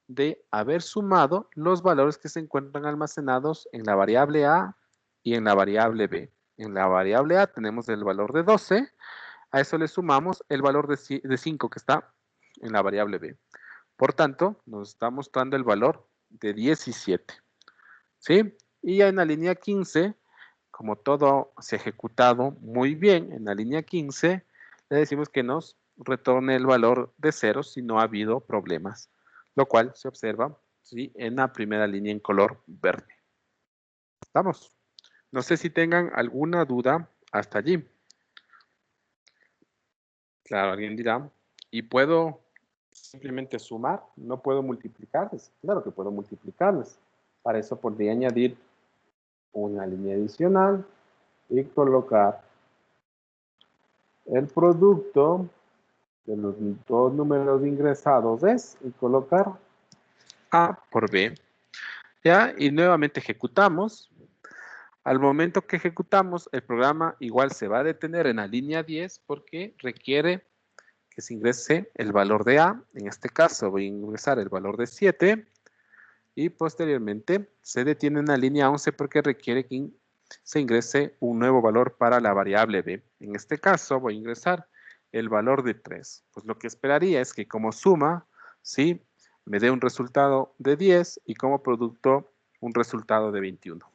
de haber sumado los valores que se encuentran almacenados en la variable A y en la variable B. En la variable A tenemos el valor de 12, a eso le sumamos el valor de 5 que está en la variable B. Por tanto, nos está mostrando el valor de 17. ¿Sí? Y ya en la línea 15, como todo se ha ejecutado muy bien, en la línea 15 le decimos que nos retorne el valor de 0 si no ha habido problemas, lo cual se observa, ¿sí?, en la primera línea en color verde. ¿Estamos? No sé si tengan alguna duda hasta allí. Claro, alguien dirá, ¿y puedo simplemente sumar? ¿No puedo multiplicarles? Claro que puedo multiplicarles. Para eso podría añadir una línea adicional y colocar el producto de los 2 números ingresados es, y colocar A por B. ¿Ya? Y nuevamente ejecutamos. Al momento que ejecutamos, el programa igual se va a detener en la línea 10 porque requiere que se ingrese el valor de A. En este caso voy a ingresar el valor de 7 y posteriormente se detiene en la línea 11 porque requiere que se ingrese un nuevo valor para la variable B. En este caso voy a ingresar el valor de 3. Pues lo que esperaría es que como suma, ¿sí?, me dé un resultado de 10 y como producto un resultado de 21.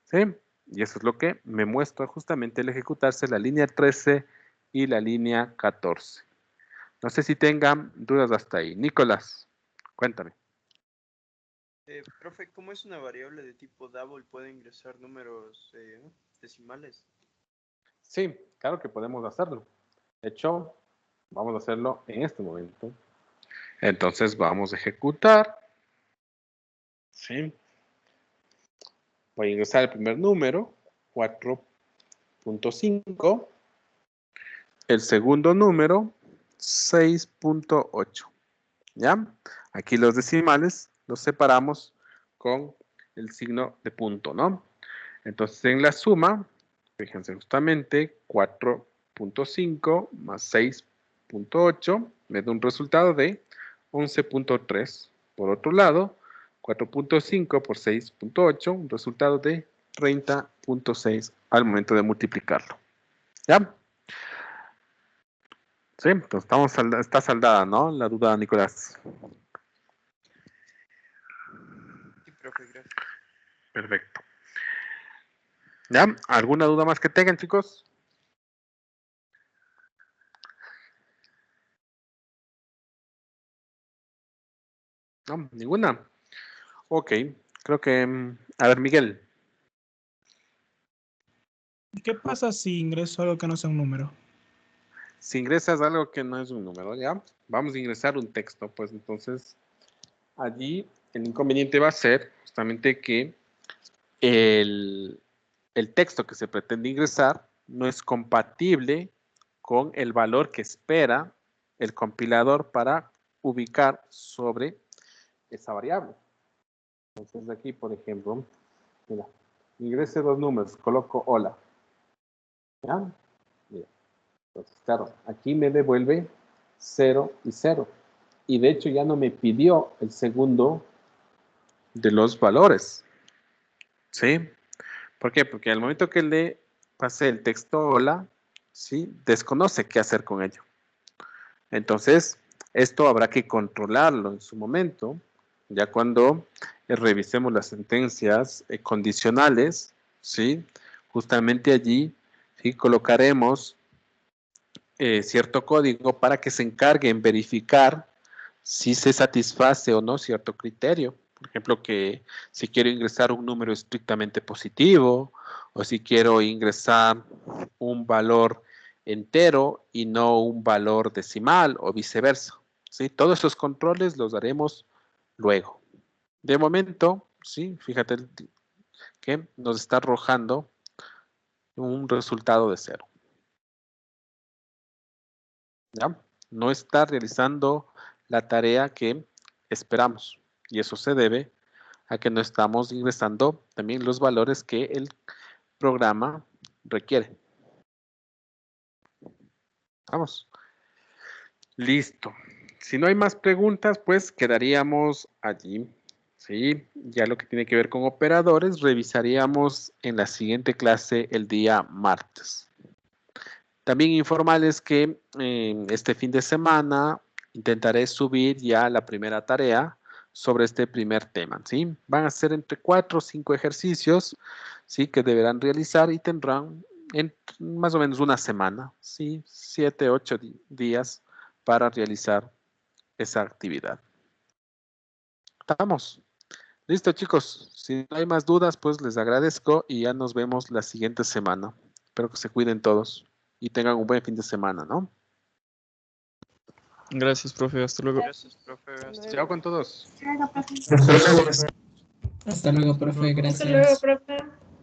¿Sí? Y eso es lo que me muestra justamente al ejecutarse la línea 13 y la línea 14. No sé si tengan dudas hasta ahí. Nicolás, cuéntame. Profe, ¿cómo es una variable de tipo double? ¿Puede ingresar números decimales? Sí, claro que podemos hacerlo. De hecho, vamos a hacerlo en este momento. Entonces vamos a ejecutar. ¿Sí? Voy a ingresar el primer número, 4.5. El segundo número, 6.8. ¿Ya? Aquí los decimales los separamos con el signo de punto, ¿no? Entonces en la suma, fíjense justamente, 4.5 más 6.8 me da un resultado de 11.3. Por otro lado, 4.5 por 6.8, un resultado de 30.6 al momento de multiplicarlo. ¿Ya? Sí, entonces está saldada, ¿no? La duda, Nicolás. Sí, profe, gracias. Perfecto. ¿Ya? ¿Alguna duda más que tengan, chicos? No, ninguna. Ok, creo que... a ver, Miguel. ¿Qué pasa si ingreso algo que no sea un número? Si ingresas algo que no es un número, ¿ya? Vamos a ingresar un texto, pues entonces allí el inconveniente va a ser justamente que el texto que se pretende ingresar no es compatible con el valor que espera el compilador para ubicar sobre esa variable. Entonces aquí, por ejemplo, mira, ingrese dos números, coloco hola. ¿Ya? Mira. Entonces, claro, aquí me devuelve 0 y 0. Y de hecho ya no me pidió el segundo de los valores. ¿Sí? ¿Por qué? Porque al momento que le pasé el texto hola, ¿sí? Desconoce qué hacer con ello. Entonces, esto habrá que controlarlo en su momento, ya cuando revisemos las sentencias condicionales, ¿sí? Justamente allí, ¿sí? Colocaremos cierto código para que se encargue en verificar si se satisface o no cierto criterio. Por ejemplo, que si quiero ingresar un número estrictamente positivo o si quiero ingresar un valor entero y no un valor decimal o viceversa. ¿Sí? Todos esos controles los haremos luego. De momento, ¿sí? Fíjate que nos está arrojando un resultado de 0. ¿Ya? No está realizando la tarea que esperamos. Y eso se debe a que no estamos ingresando también los valores que el programa requiere. Vamos. Listo. Si no hay más preguntas, pues quedaríamos allí. ¿Sí? Ya lo que tiene que ver con operadores, revisaríamos en la siguiente clase el día martes. También informarles que este fin de semana intentaré subir ya la primera tarea sobre este primer tema, ¿sí? Van a ser entre 4 o 5 ejercicios, ¿sí? Que deberán realizar y tendrán más o menos una semana, ¿sí? 7, 8 días para realizar esa actividad. ¿Estamos? Listo, chicos. Si no hay más dudas, pues les agradezco y ya nos vemos la siguiente semana. Espero que se cuiden todos y tengan un buen fin de semana, ¿no? Gracias, profe. Hasta luego. Gracias, profe. Chao con todos. Hasta luego, profe. Gracias. Hasta luego, profe.